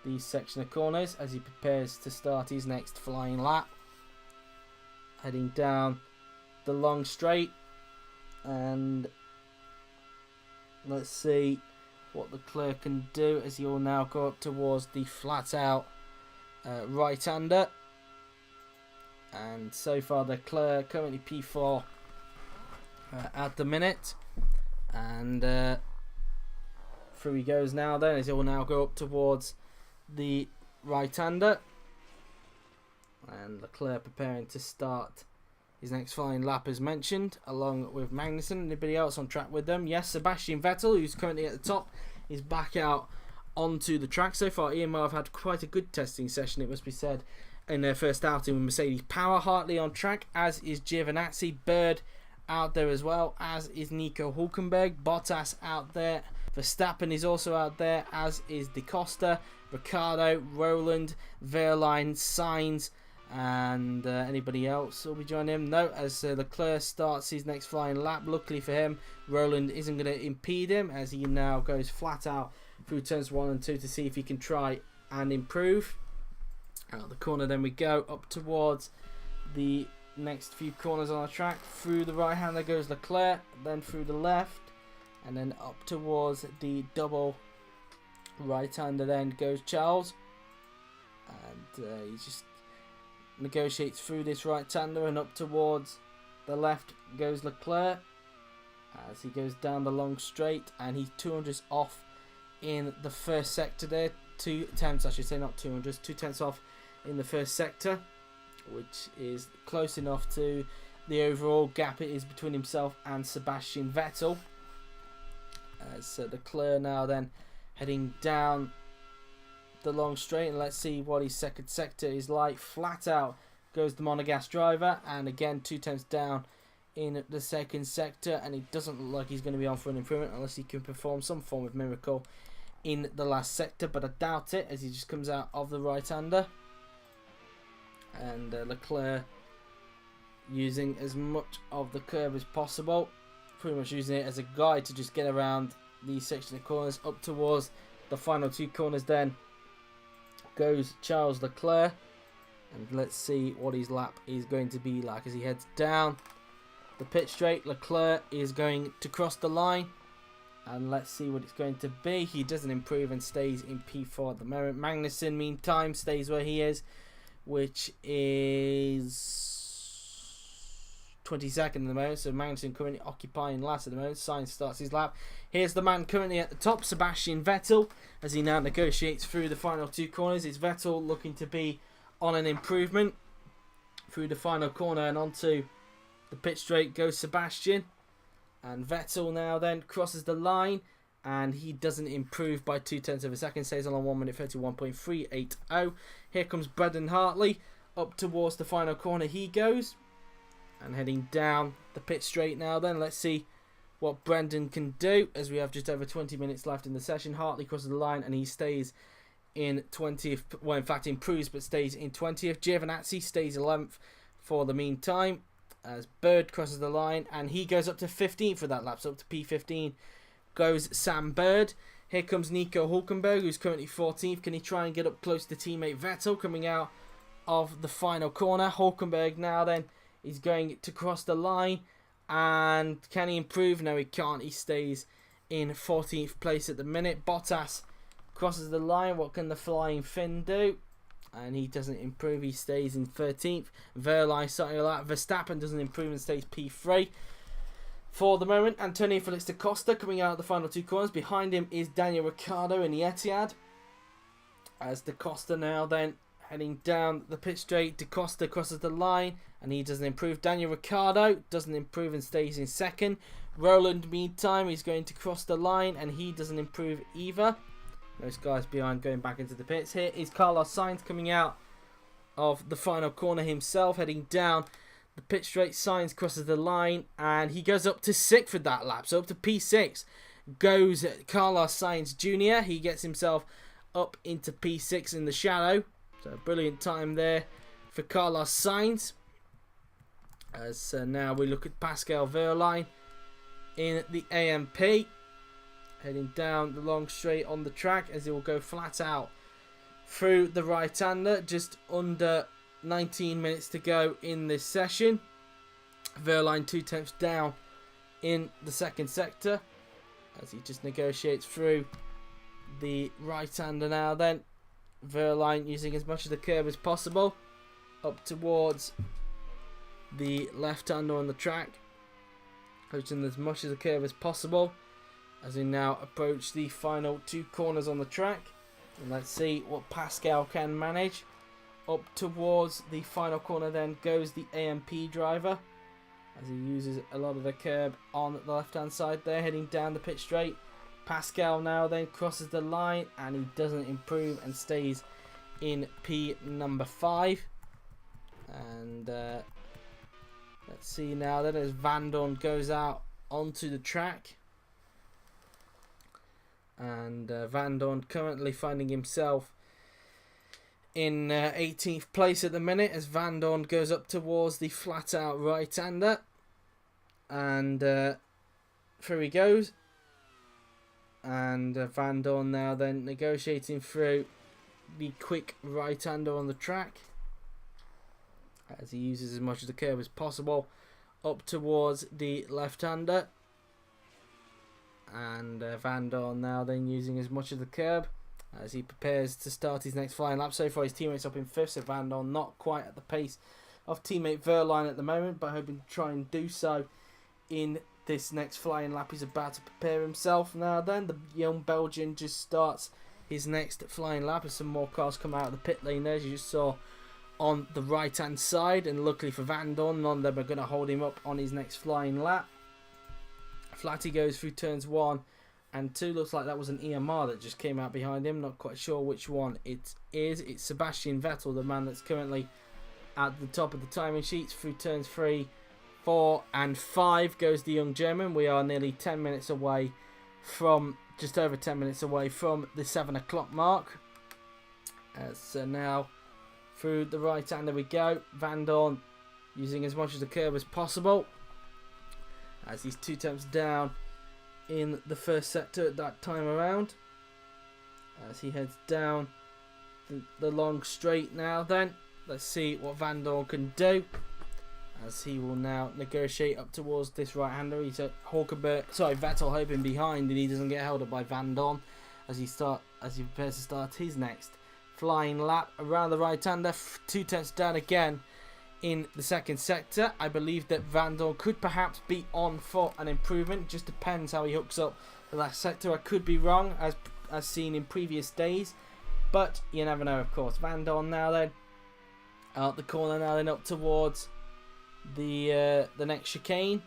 the section of corners as he prepares to start his next flying lap, heading down the long straight. And let's see what Leclerc can do, as he will now go up towards the flat out right-hander. And so far Leclerc currently P4 at the minute, and through he goes now then, as he will now go up towards the right-hander, and Leclerc preparing to start his next flying lap as mentioned, along with Magnussen. Anybody else on track with them? Yes, Sebastian Vettel, who's currently at the top, is back out onto the track. So far, EMR have had quite a good testing session, it must be said, in their first outing with Mercedes Power. Hartley on track, as is Giovinazzi. Bird out there as well, as is Nico Hulkenberg. Bottas out there. Verstappen is also out there, as is Da Costa, Ricciardo, Rowland, Verline, Sainz, and anybody else will be joining him? No, as Leclerc starts his next flying lap. Luckily for him, Rowland isn't going to impede him, as he now goes flat out through turns 1 and 2 to see if he can try and improve. Out the corner then we go, up towards the next few corners on the track. Through the right hand there goes Leclerc, then through the left, and then up towards the double right hander then goes Charles, and he just negotiates through this right hander, and up towards the left goes Leclerc as he goes down the long straight, and he's 200s off in the first sector there. 2 tenths, I should say, not 200s, 2 tenths off in the first sector, which is close enough to the overall gap it is between himself and Sebastian Vettel. As Leclerc now then heading down the long straight, and let's see what his second sector is like. Flat out goes the Monegasque driver, and again 2 tenths down in the second sector, and it doesn't look like he's going to be on for an improvement unless he can perform some form of miracle in the last sector, but I doubt it, as he just comes out of the right-hander. And Leclerc using as much of the curve as possible, pretty much using it as a guide to just get around these section of corners. Up towards the final 2 corners then goes Charles Leclerc, and let's see what his lap is going to be like as he heads down the pit straight. Leclerc is going to cross the line, and let's see what it's going to be. He doesn't improve and stays in P4 at the moment. Magnussen, meantime, stays where he is, which is 22nd at the moment. So Magnussen currently occupying last at the moment. Sainz starts his lap. Here's the man currently at the top, Sebastian Vettel, as he now negotiates through the final 2 corners. It's Vettel looking to be on an improvement through the final corner, and onto the pit straight goes Sebastian. And Vettel now then crosses the line, and he doesn't improve by 2 tenths of a second, stays on 1:31.380. Here comes Braden Hartley, up towards the final corner he goes, And heading down the pit straight now then. Let's see what Brendan can do, as we have just over 20 minutes left in the session. Hartley crosses the line and he stays in 20th. Well, in fact improves but stays in 20th. Giovinazzi stays 11th for the meantime, as Bird crosses the line and he goes up to 15th for that lap. So up to P15 goes Sam Bird. Here comes Nico Hulkenberg, who's currently 14th. Can he try and get up close to teammate Vettel coming out of the final corner? Hulkenberg now then is going to cross the line, and can he improve? No, he can't. He stays in 14th place at the minute. Bottas crosses the line. What can the Flying Finn do? And he doesn't improve. He stays in 13th. Verline starting a lap. Verstappen doesn't improve and stays P3 for the moment. Antonio Felix da Costa coming out of the final two corners. Behind him is Daniel Ricciardo in the Etihad, as da Costa now then heading down the pit straight. Da Costa crosses the line and he doesn't improve. Daniel Ricciardo doesn't improve and stays in second. Roland, meantime, is going to cross the line and he doesn't improve either. Those guys behind going back into the pits. Here is Carlos Sainz coming out of the final corner himself, heading down the pit straight. Sainz crosses the line and he goes up to 6th for that lap. So up to P6 goes Carlos Sainz Jr. He gets himself up into P6 in the shadow. So brilliant time there for Carlos Sainz. As now we look at Pascal Wehrlein in the AMP, heading down the long straight on the track, as he will go flat out through the right-hander. Just under 19 minutes to go in this session. Wehrlein 2 tenths down in the second sector, as he just negotiates through the right-hander now then. Wehrlein using as much of the curb as possible up towards the left-hander on the track, pushing as much of the curb as possible as we now approach the final two corners on the track. And let's see what Pascal can manage. Up towards the final corner then goes the AMP driver, as he uses a lot of the curb on the left-hand side there, heading down the pit straight. Pascal now then crosses the line and he doesn't improve and stays in P number 5. And let's see now then, as Van Dorn goes out onto the track. And Van Dorn currently finding himself in 18th place at the minute, as Van Dorn goes up towards the flat out right-hander. And through he goes. And Van Dorn now then negotiating through the quick right-hander on the track, as he uses as much of the curb as possible up towards the left-hander. And Van Dorn now then using as much of the curb as he prepares to start his next flying lap. So far his teammates up in 5th, so Van Dorn not quite at the pace of teammate Wehrlein at the moment, but hoping to try and do so in this next flying lap. He's about to prepare himself now then. The young Belgian just starts his next flying lap as some more cars come out of the pit lane there, as you just saw on the right hand side. And luckily for Van Dorn, none of them are going to hold him up on his next flying lap. Flatty goes through turns 1 and 2. Looks like that was an EMR that just came out behind him. Not quite sure which one it is. It's Sebastian Vettel, the man that's currently at the top of the timing sheets. Through turns 3, 4 and 5 goes the young German. We are nearly 10 minutes away from, just over 10 minutes away from the 7 o'clock mark. So now through the right hander we go. Van Dorn using as much of the curb as possible, as he's 2 tenths down in the first sector at that time around, as he heads down the long straight now then. Let's see what Van Dorn can do, as he will now negotiate up towards this right-hander. He's at Vettel hoping behind and he doesn't get held up by Van Dorn as he prepares to start his next flying lap around the right-hander. 2 tenths down again in the second sector. I believe that Van Dorn could perhaps be on for an improvement. Just depends how he hooks up the last sector. I could be wrong, as seen in previous days, but you never know, of course. Van Dorn now then out the corner now then up towards the next chicane.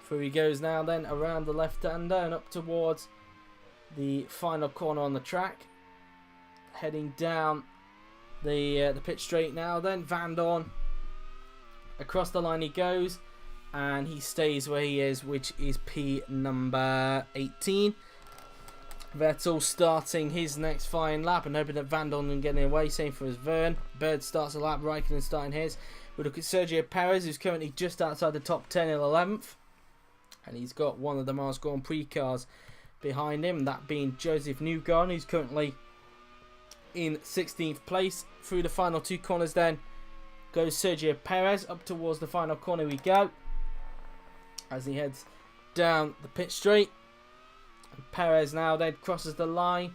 Through he goes now then around the left-hander and up towards the final corner on the track, heading down the pit straight now then. Van Dorn Across the line he goes, and he stays where he is, which is P number 18. Vettel starting his next flying lap and hoping that Van Dorn getting away. Same for his Vern. Bird starts a lap, Raikkonen starting his. We look at Sergio Perez, who's currently just outside the top 10 in 11th. And he's got one of the Mars Grand Prix cars behind him, that being Joseph Newgarden, who's currently in 16th place. Through the final two corners then goes Sergio Perez. Up towards the final corner we go, as he heads down the pit straight. And Perez now then crosses the line,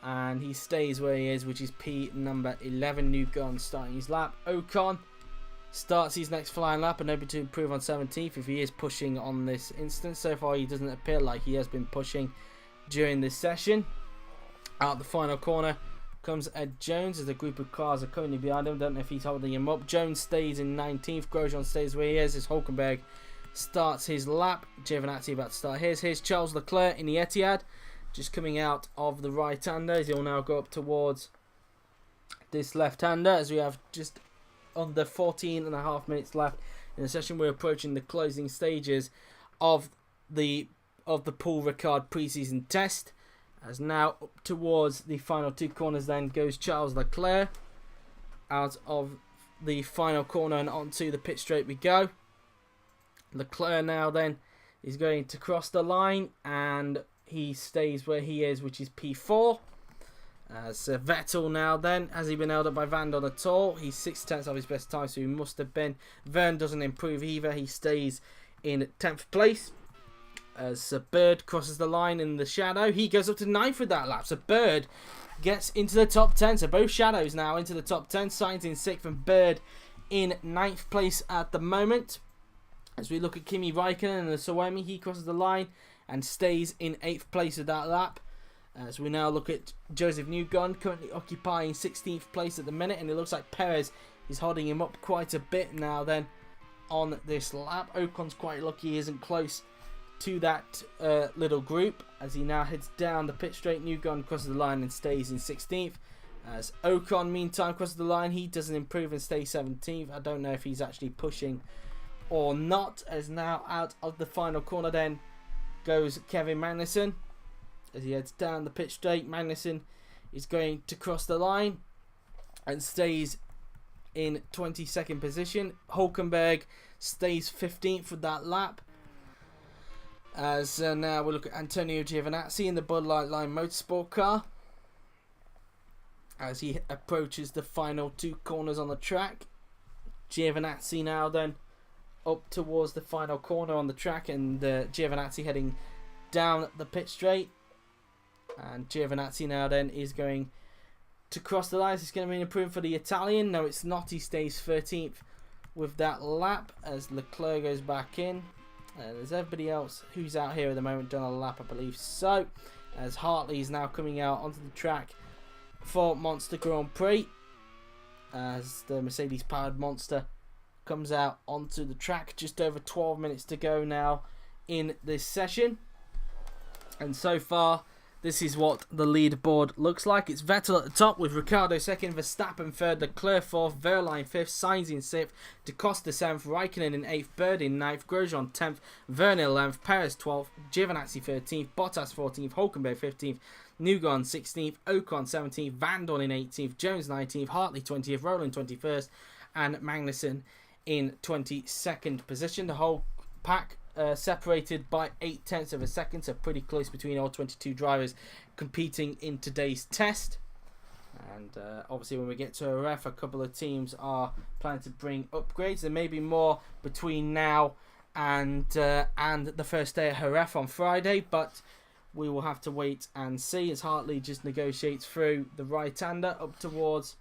and he stays where he is, which is P number 11. Newgarden starting his lap. Ocon starts his next flying lap and hoping to improve on 17th if he is pushing on this instance. So far he doesn't appear like he has been pushing during this session. Out the final corner comes Ed Jones, as a group of cars are currently behind him. Don't know if he's holding him up. Jones stays in 19th. Grosjean stays where he is as Hulkenberg starts his lap. Giovinazzi about to start his. Here's Charles Leclerc in the Etihad, just coming out of the right-hander, as he'll now go up towards this left-hander, as we have just under 14.5 minutes left in the session. We're approaching the closing stages of the Paul Ricard pre-season test, as now up towards the final two corners then goes Charles Leclerc. Out of the final corner and onto the pit straight we go. Leclerc now then is going to cross the line, and he stays where he is, which is P4. Vettel now then, has he been held up by Van Dorn at all? He's 6 tenths of his best time, so he must have been. Vern doesn't improve either. He stays in 10th place. As Bird crosses the line in the shadow, he goes up to 9th with that lap. So Bird gets into the top 10. So both shadows now into the top 10. Sainz in 6th and Bird in 9th place at the moment. As we look at Kimi Raikkonen and the Suomi, he crosses the line and stays in 8th place with that lap. As we now look at Joseph Newgarden, currently occupying 16th place at the minute, and it looks like Perez is holding him up quite a bit now then on this lap. Ocon's quite lucky he isn't close to that little group, as he now heads down the pit straight. Newgarden crosses the line and stays in 16th. As Ocon meantime crosses the line, he doesn't improve and stays 17th. I don't know if he's actually pushing or not, as now out of the final corner then goes Kevin Magnussen. As he heads down the pit straight, Magnussen is going to cross the line and stays in 22nd position. Hulkenberg stays 15th with that lap. As now we look at Antonio Giovinazzi in the Bud Light Line Motorsport car, as he approaches the final two corners on the track. Giovinazzi now then up towards the final corner on the track, and Giovinazzi heading down the pit straight. And Giovinazzi now then is going to cross the lines. It's going to be an improvement for the Italian. No, it's not. He stays 13th with that lap as Leclerc goes back in. There's everybody else who's out here at the moment done a lap, I believe so. As Hartley is now coming out onto the track for Monster Grand Prix, as the Mercedes powered Monster comes out onto the track. Just over 12 minutes to go now in this session, and so far this is what the leaderboard looks like. It's Vettel at the top with Ricciardo second, Verstappen third, Leclerc fourth, Verline fifth, Sainz in 6th, Da Costa 7th, Raikkonen in 8th, Bird in 9th, Grosjean 10th, Verner 11th, Perez 12th, Giovinazzi 13th, Bottas 14th, Hulkenberg 15th, Newgarden 16th, Ocon 17th, Van Dorn in 18th, Jones 19th, Hartley 20th, Rowland 21st, and Magnussen in 22nd position. The whole pack separated by 8 tenths of a second, so pretty close between all 22 drivers competing in today's test. And obviously when we get to a ref, a couple of teams are planning to bring upgrades. There may be more between now and the first day of Jerez on Friday, but we will have to wait and see as Hartley just negotiates through the right-hander up towards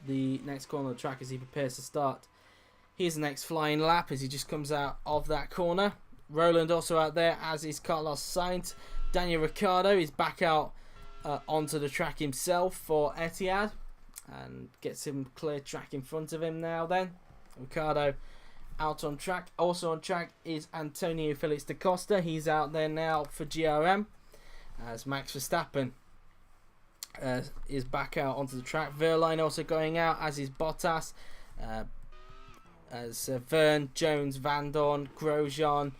the next corner of the track as he prepares to start his next flying lap as he just comes out of that corner. Rowland also out there, as is Carlos Sainz. Daniel Ricciardo is back out onto the track himself for Etihad and gets him clear track in front of him now then. Ricciardo out on track. Also on track is Antonio Felix da Costa. He's out there now for GRM as Max Verstappen is back out onto the track. Verline also going out, as is Bottas. as Verne, Jones, Van Dorn, Grosjean,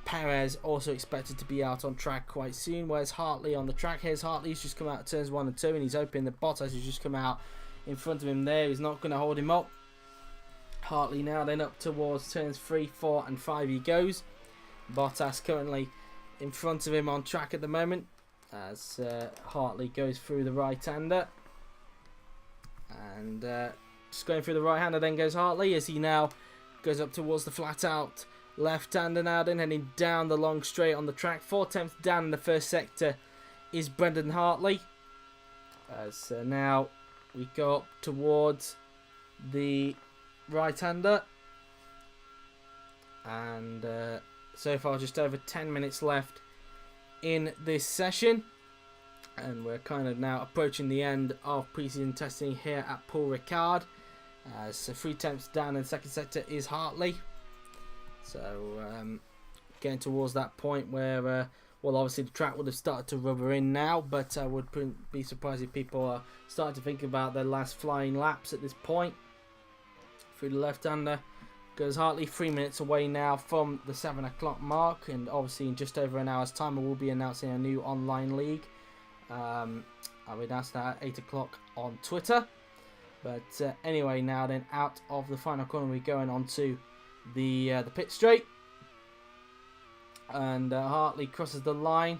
Perez also expected to be out on track quite soon. Where's Hartley on the track? Here's Hartley's just come out of turns 1 and 2, and he's hoping that Bottas has just come out in front of him there. He's not going to hold him up. Hartley now then up towards turns 3, 4 and 5 he goes. Bottas currently in front of him on track at the moment as Hartley goes through the right-hander. And just going through the right-hander then goes Hartley as he now goes up towards the flat-out left-hander now then heading down the long straight on the track. 4 tenths down in the first sector is Brendan Hartley. As now we go up towards the right-hander. And so far just over 10 minutes left in this session. And we're kind of now approaching the end of pre-season testing here at Paul Ricard. So 3 tenths down in the second sector is Hartley. So getting towards that point where, well, obviously the track would have started to rubber in now, but I would be surprised if people are starting to think about their last flying laps at this point. Through the left-hander goes Hartley, 3 minutes away now from the 7 o'clock mark, and obviously in just over an hour's time we will be announcing a new online league. I'll be announcing that at 8 o'clock on Twitter. But anyway, now then out of the final corner we're going on to the pit straight, and Hartley crosses the line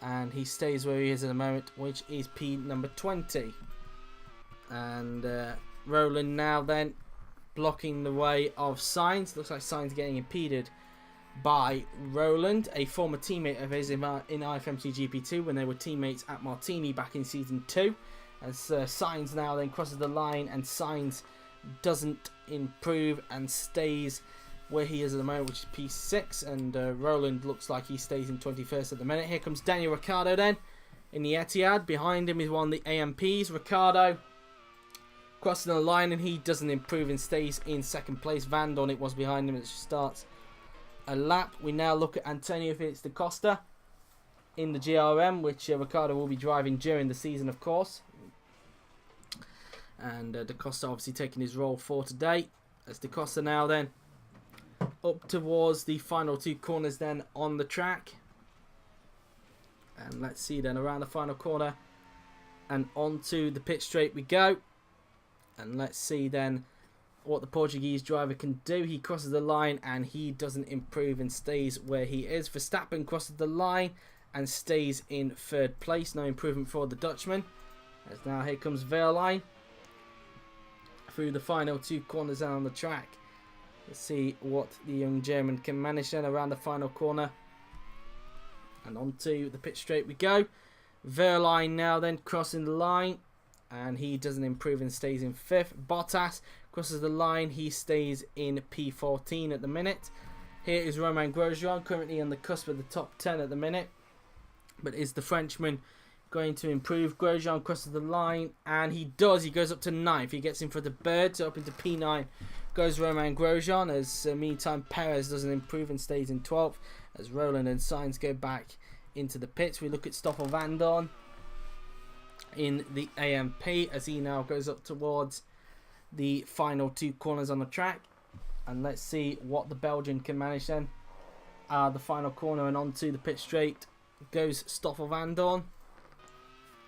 and he stays where he is at the moment, which is P number 20. And Rowland now then blocking the way of Sainz. Looks like Sainz getting impeded by Rowland, a former teammate of his in IFMC GP2 when they were teammates at Martini back in season 2. As Sainz now then crosses the line, and Sainz doesn't improve and stays where he is at the moment, which is P6, and Rowland looks like he stays in 21st at the minute. Here comes Daniel Ricciardo then in the Etihad. Behind him is one of the AMPs. Ricciardo crossing the line, and he doesn't improve and stays in second place. Van Dorn, it was behind him as she starts a lap. We now look at Antonio Felix da Costa in the GRM, which Ricciardo will be driving during the season, of course. And da Costa obviously taking his role for today. As da Costa now then up towards the final 2 corners then on the track. And let's see then around the final corner and onto the pit straight we go. And let's see then what the Portuguese driver can do. He crosses the line and he doesn't improve and stays where he is. Verstappen crosses the line and stays in 3rd place. No improvement for the Dutchman. As now here comes Wehrlein through the final 2 corners down on the track. Let's see what the young German can manage then around the final corner. And onto the pit straight we go. Wehrlein now then crossing the line, and he doesn't improve and stays in 5th. Bottas crosses the line, he stays in P14 at the minute. Here is Romain Grosjean, currently on the cusp of the top 10 at the minute. But is the Frenchman going to improve? Grosjean crosses the line, and he does. He goes up to 9th. He gets in for the bird, so up into P9 goes Romain Grosjean. As meantime, Perez doesn't improve and stays in 12th. As Rowland and Sainz go back into the pits. We look at Stoffel Van Dorn in the AMP as he now goes up towards the final 2 corners on the track. And let's see what the Belgian can manage then. The final corner and onto the pit straight goes Stoffel Van Dorn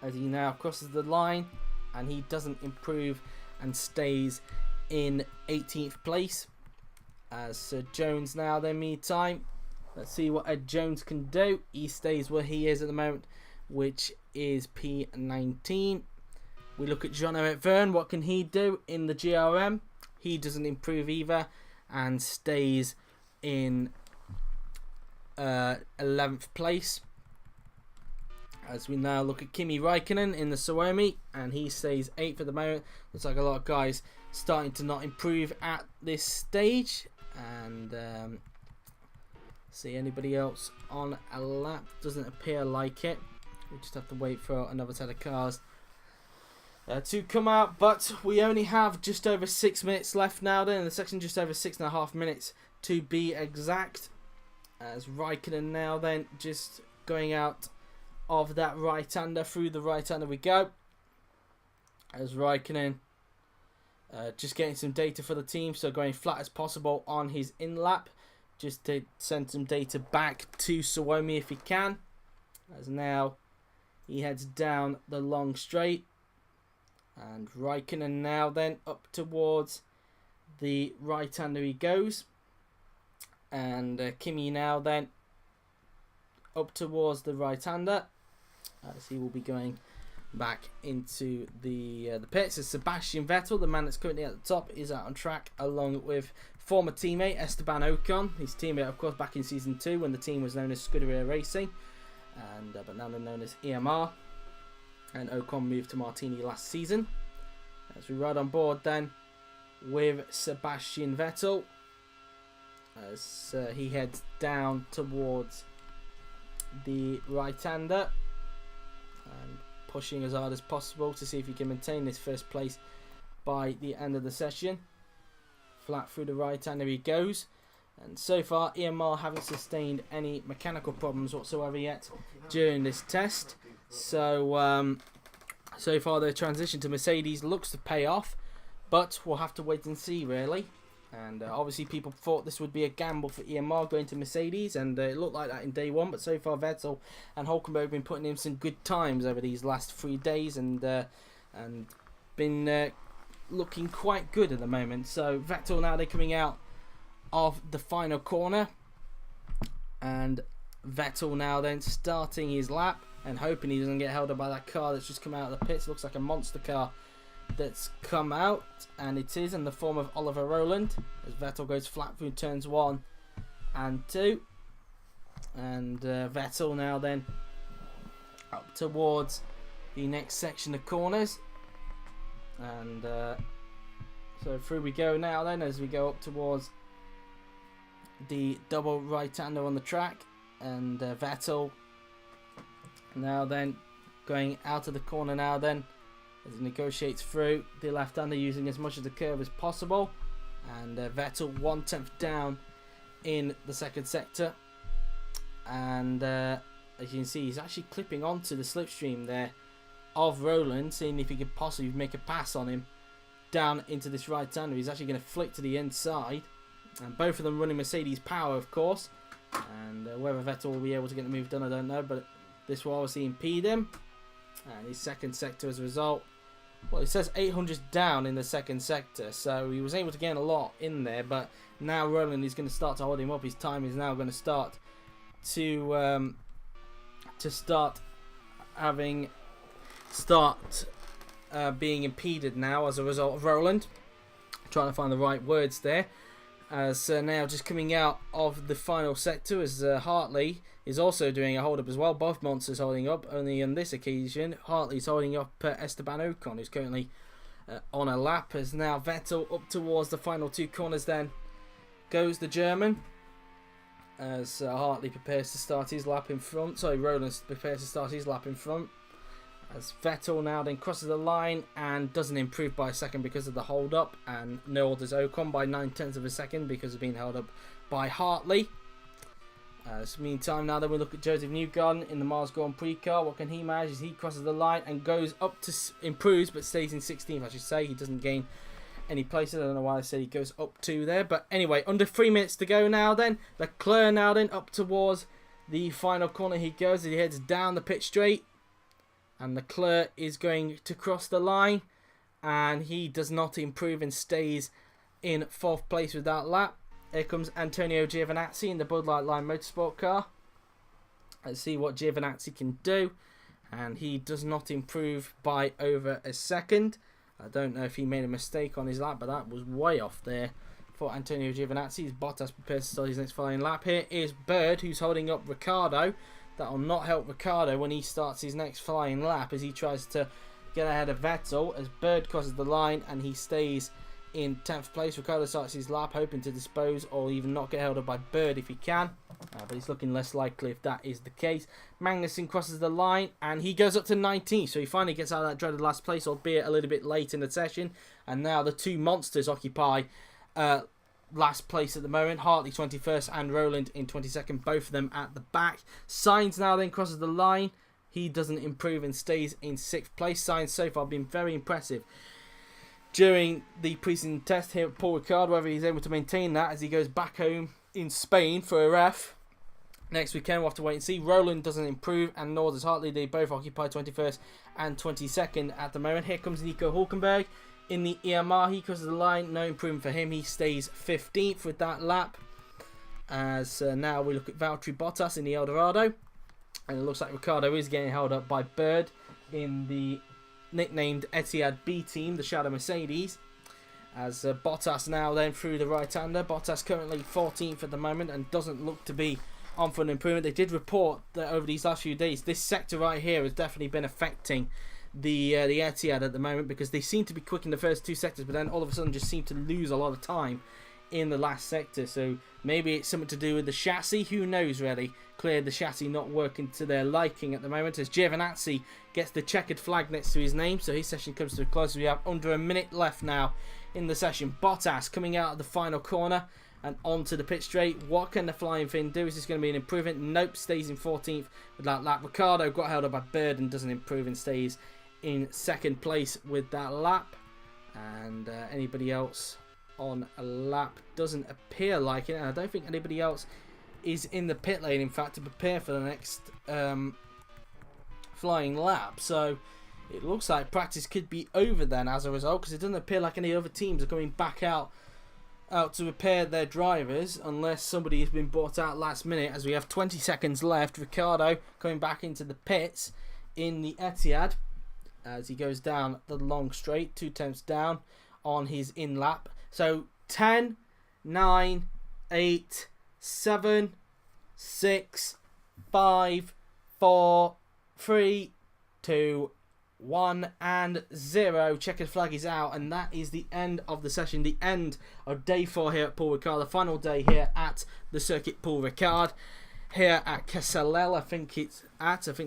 as he now crosses the line, and he doesn't improve and stays in 18th place. As Sir Jones now then meantime, let's see what Ed Jones can do. He stays where he is at the moment, which is P19. We look at Jean-Eric Verne. What can he do in the GRM? He doesn't improve either and stays in 11th place. As we now look at Kimi Räikkönen in the Suomi, and he stays 8th at the moment. Looks like a lot of guys starting to not improve at this stage. And see anybody else on a lap? Doesn't appear like it. We just have to wait for another set of cars to come out. But we only have just over 6 minutes left now then in the section, just over 6.5 minutes to be exact. As Räikkönen now then just going out of that right-hander. Through the right-hander we go. As Räikkönen Just getting some data for the team, so going flat as possible on his in-lap, just to send some data back to Suomi if he can. As now he heads down the long straight, and Raikkonen now then up towards the right-hander he goes, and Kimi now then up towards the right-hander, as he will be going back into the pits. As Sebastian Vettel, the man that's currently at the top, is out on track along with former teammate Esteban Ocon, his teammate of course back in season 2 when the team was known as Scuderia Racing, and but now they're known as EMR, and Ocon moved to Martini last season. As we ride on board then with Sebastian Vettel as he heads down towards the right-hander and pushing as hard as possible to see if he can maintain this first place by the end of the session. Flat through the right-hander he goes, and so far EMR haven't sustained any mechanical problems whatsoever yet during this test, so so far their transition to Mercedes looks to pay off, but we'll have to wait and see really. And obviously people thought this would be a gamble for EMR going to Mercedes, and it looked like that in day one, but so far Vettel and Hulkenberg have been putting in some good times over these last 3 days, and been looking quite good at the moment. So Vettel now they're coming out of the final corner, and Vettel now then starting his lap and hoping he doesn't get held up by that car that's just come out of the pits. Looks like a monster car that's come out, and it is in the form of Oliver Rowland, as Vettel goes flat through turns 1 and 2, and Vettel now then up towards the next section of corners, and so through we go now then as we go up towards the double right-hander on the track, and Vettel now then going out of the corner now then as he negotiates through the left-hander using as much of the curve as possible, and Vettel 1/10 down in the second sector, and as you can see he's actually clipping onto the slipstream there of Rowland, seeing if he could possibly make a pass on him down into this right-hander. He's actually going to flick to the inside, and both of them running Mercedes power of course, and whether Vettel will be able to get the move done I don't know, but this will obviously impede him, and his second sector as a result, well, it says 800 down in the second sector, so he was able to gain a lot in there, but now Rowland is going to start to hold him up. His time is now going to start to being impeded now as a result of Rowland. I'm trying to find the right words there. As now just coming out of the final sector as Hartley is also doing a hold up as well. Both monsters holding up, only on this occasion Hartley's holding up Esteban Ocon, who's currently on a lap. As now Vettel up towards the final 2 corners then goes the German, as Hartley prepares to start his lap in front. Sorry, Rowland prepares to start his lap in front, as Vettel now then crosses the line and doesn't improve by a second because of the hold up, and nor does Ocon by 9/10 of a second because of being held up by Hartley. So meantime now then we look at Joseph Newgarden in the Mars Grand Prix car. What can he manage as he crosses the line and goes up to improves, but stays in 16th I should say. He doesn't gain any places. I don't know why I said he goes up to there, but anyway, under 3 minutes to go now then. Leclerc now then up towards the final corner he goes as he heads down the pit straight, and Leclerc is going to cross the line, and he does not improve and stays in 4th place with that lap. Here comes Antonio Giovinazzi in the Bud Light Line Motorsport car. Let's see what Giovinazzi can do, and he does not improve by over a second. I don't know if he made a mistake on his lap, but that was way off there for Antonio Giovinazzi. Bottas prepares to start his next flying lap. Here is Bird, who's holding up Ricciardo. That will not help Ricciardo when he starts his next flying lap, as he tries to get ahead of Vettel, as Bird crosses the line and he stays in 10th place. Ricciardo starts his lap hoping to dispose or even not get held up by Bird if he can, but it's looking less likely if that is the case. Magnussen crosses the line and he goes up to 19th, so he finally gets out of that dreaded last place, albeit a little bit late in the session, and now the 2 monsters occupy last place at the moment. Hartley 21st and Rowland in 22nd, both of them at the back. Sainz now then crosses the line. He doesn't improve and stays in 6th place. Sainz so far been very impressive during the pre-season test here at Paul Ricard, whether he's able to maintain that as he goes back home in Spain for a ref next weekend. We'll have to wait and see. Roland doesn't improve, and nor does Hartley. They both occupy 21st and 22nd at the moment. Here comes Nico Hulkenberg in the EMR. He crosses the line. No improvement for him. He stays 15th with that lap. As now we look at Valtteri Bottas in the Eldorado. And it looks like Ricciardo is getting held up by Bird in the nicknamed Etihad B team, the Shadow Mercedes. As Bottas now then through the right-hander. Bottas currently 14th at the moment and doesn't look to be on for an improvement. They did report that over these last few days, this sector right here has definitely been affecting the Etihad at the moment, because they seem to be quick in the first two sectors, but then all of a sudden just seem to lose a lot of time in the last sector. So maybe it's something to do with the chassis. Who knows, really? Clearly the chassis not working to their liking at the moment, as Giovinazzi gets the checkered flag next to his name, so his session comes to a close. We have under a minute left now in the session. Bottas coming out of the final corner and onto the pit straight. What can the Flying Finn do? Is this going to be an improvement? Nope, stays in 14th with that lap. Ricciardo got held up by Bird and doesn't improve and stays in second place with that lap. And anybody else on a lap doesn't appear like it, and I don't think anybody else is in the pit lane, in fact, to prepare for the next flying lap. So it looks like practice could be over then as a result, because it doesn't appear like any other teams are going back out to repair their drivers, unless somebody has been bought out last minute, as we have 20 seconds left. Ricciardo coming back into the pits in the Etihad as he goes down the long straight, 2 tenths down on his in lap. So 10, 9, 8, 7, 6, 5, 4, 3, 2, 1 and 0. Checkered flag is out, and that is the end of the session, the end of day 4 here at Paul Ricard, the final day here at the circuit Paul Ricard here at Casellel. I think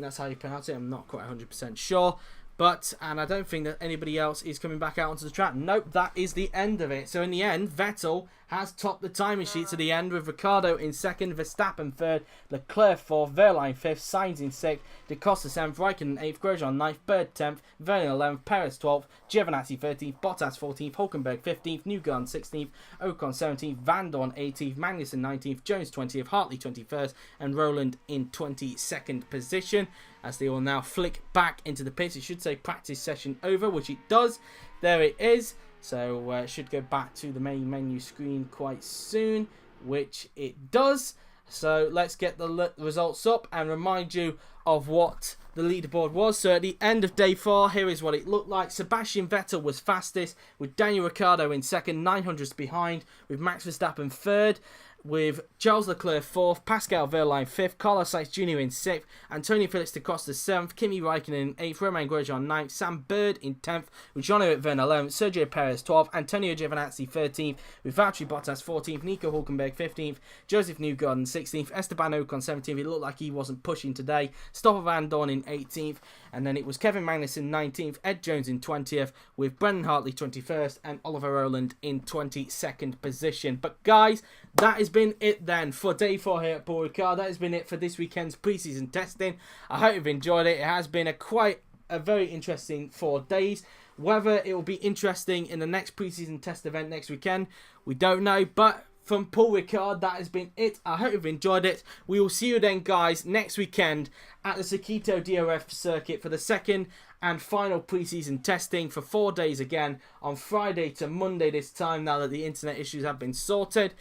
that's how you pronounce it. I'm not quite 100% sure. And I don't think that anybody else is coming back out onto the track. Nope, that is the end of it. So in the end, Vettel has topped the timing sheet to the end, with Ricciardo in second, Verstappen third, Leclerc fourth, Verlaine fifth, Sainz in sixth, De Costa seventh, Raikkonen eighth, Grosjean ninth, Bird 10th, Verlaine 11th, Perez 12th, Giovinazzi 13th, Bottas 14th, Hulkenberg 15th, Newgarden 16th, Ocon 17th, Van Dorn 18th, Magnussen 19th, Jones 20th, Hartley 21st, and Roland in 22nd position. As they all now flick back into the pits. It should say practice session over, which it does. There it is. So it should go back to the main menu screen quite soon, which it does. So let's get the results up and remind you of what the leaderboard was. So at the end of day 4, here is what it looked like. Sebastian Vettel was fastest, with Daniel Ricciardo in second, 900ths behind, with Max Verstappen third, with Charles Leclerc 4th, Pascal Wehrlein 5th, Carlos Sainz Jr. in 6th, Antonio Felix da Costa 7th, Kimi Raikkonen in 8th, Romain Grosjean 9th, Sam Bird in 10th, with Jean-Eric Vergne 11th, Sergio Perez 12th, Antonio Giovinazzi 13th, with Valtteri Bottas 14th, Nico Hulkenberg 15th, Joseph Newgarden 16th, Esteban Ocon 17th. It looked like he wasn't pushing today, Stoffel Van Dorn in 18th, and then it was Kevin Magnussen 19th, Ed Jones in 20th, with Brendan Hartley 21st, and Oliver Rowland in 22nd position. But guys, that has been it then for day 4 here at Paul Ricard. That has been it for this weekend's pre-season testing. I hope you've enjoyed it. It has been quite a very interesting 4 days. Whether it will be interesting in the next pre-season test event next weekend, we don't know. But from Paul Ricard, that has been it. I hope you've enjoyed it. We will see you then, guys, next weekend at the Circuito DRF circuit for the second and final pre-season testing for 4 days again, on Friday to Monday this time, now that the internet issues have been sorted.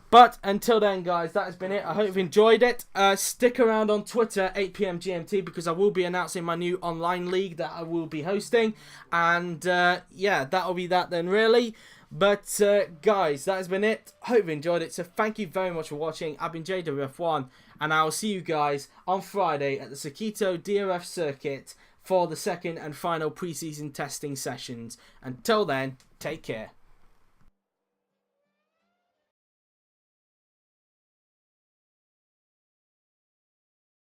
But until then, guys, that has been it. I hope you've enjoyed it. Stick around on Twitter, 8 PM GMT, because I will be announcing my new online league that I will be hosting. And yeah, that'll be that then, really. But guys, that has been it. Hope you enjoyed it. So thank you very much for watching. I've been JWF1, and I will see you guys on Friday at the Circuito DRF circuit for the second and final pre-season testing sessions. Until then, take care.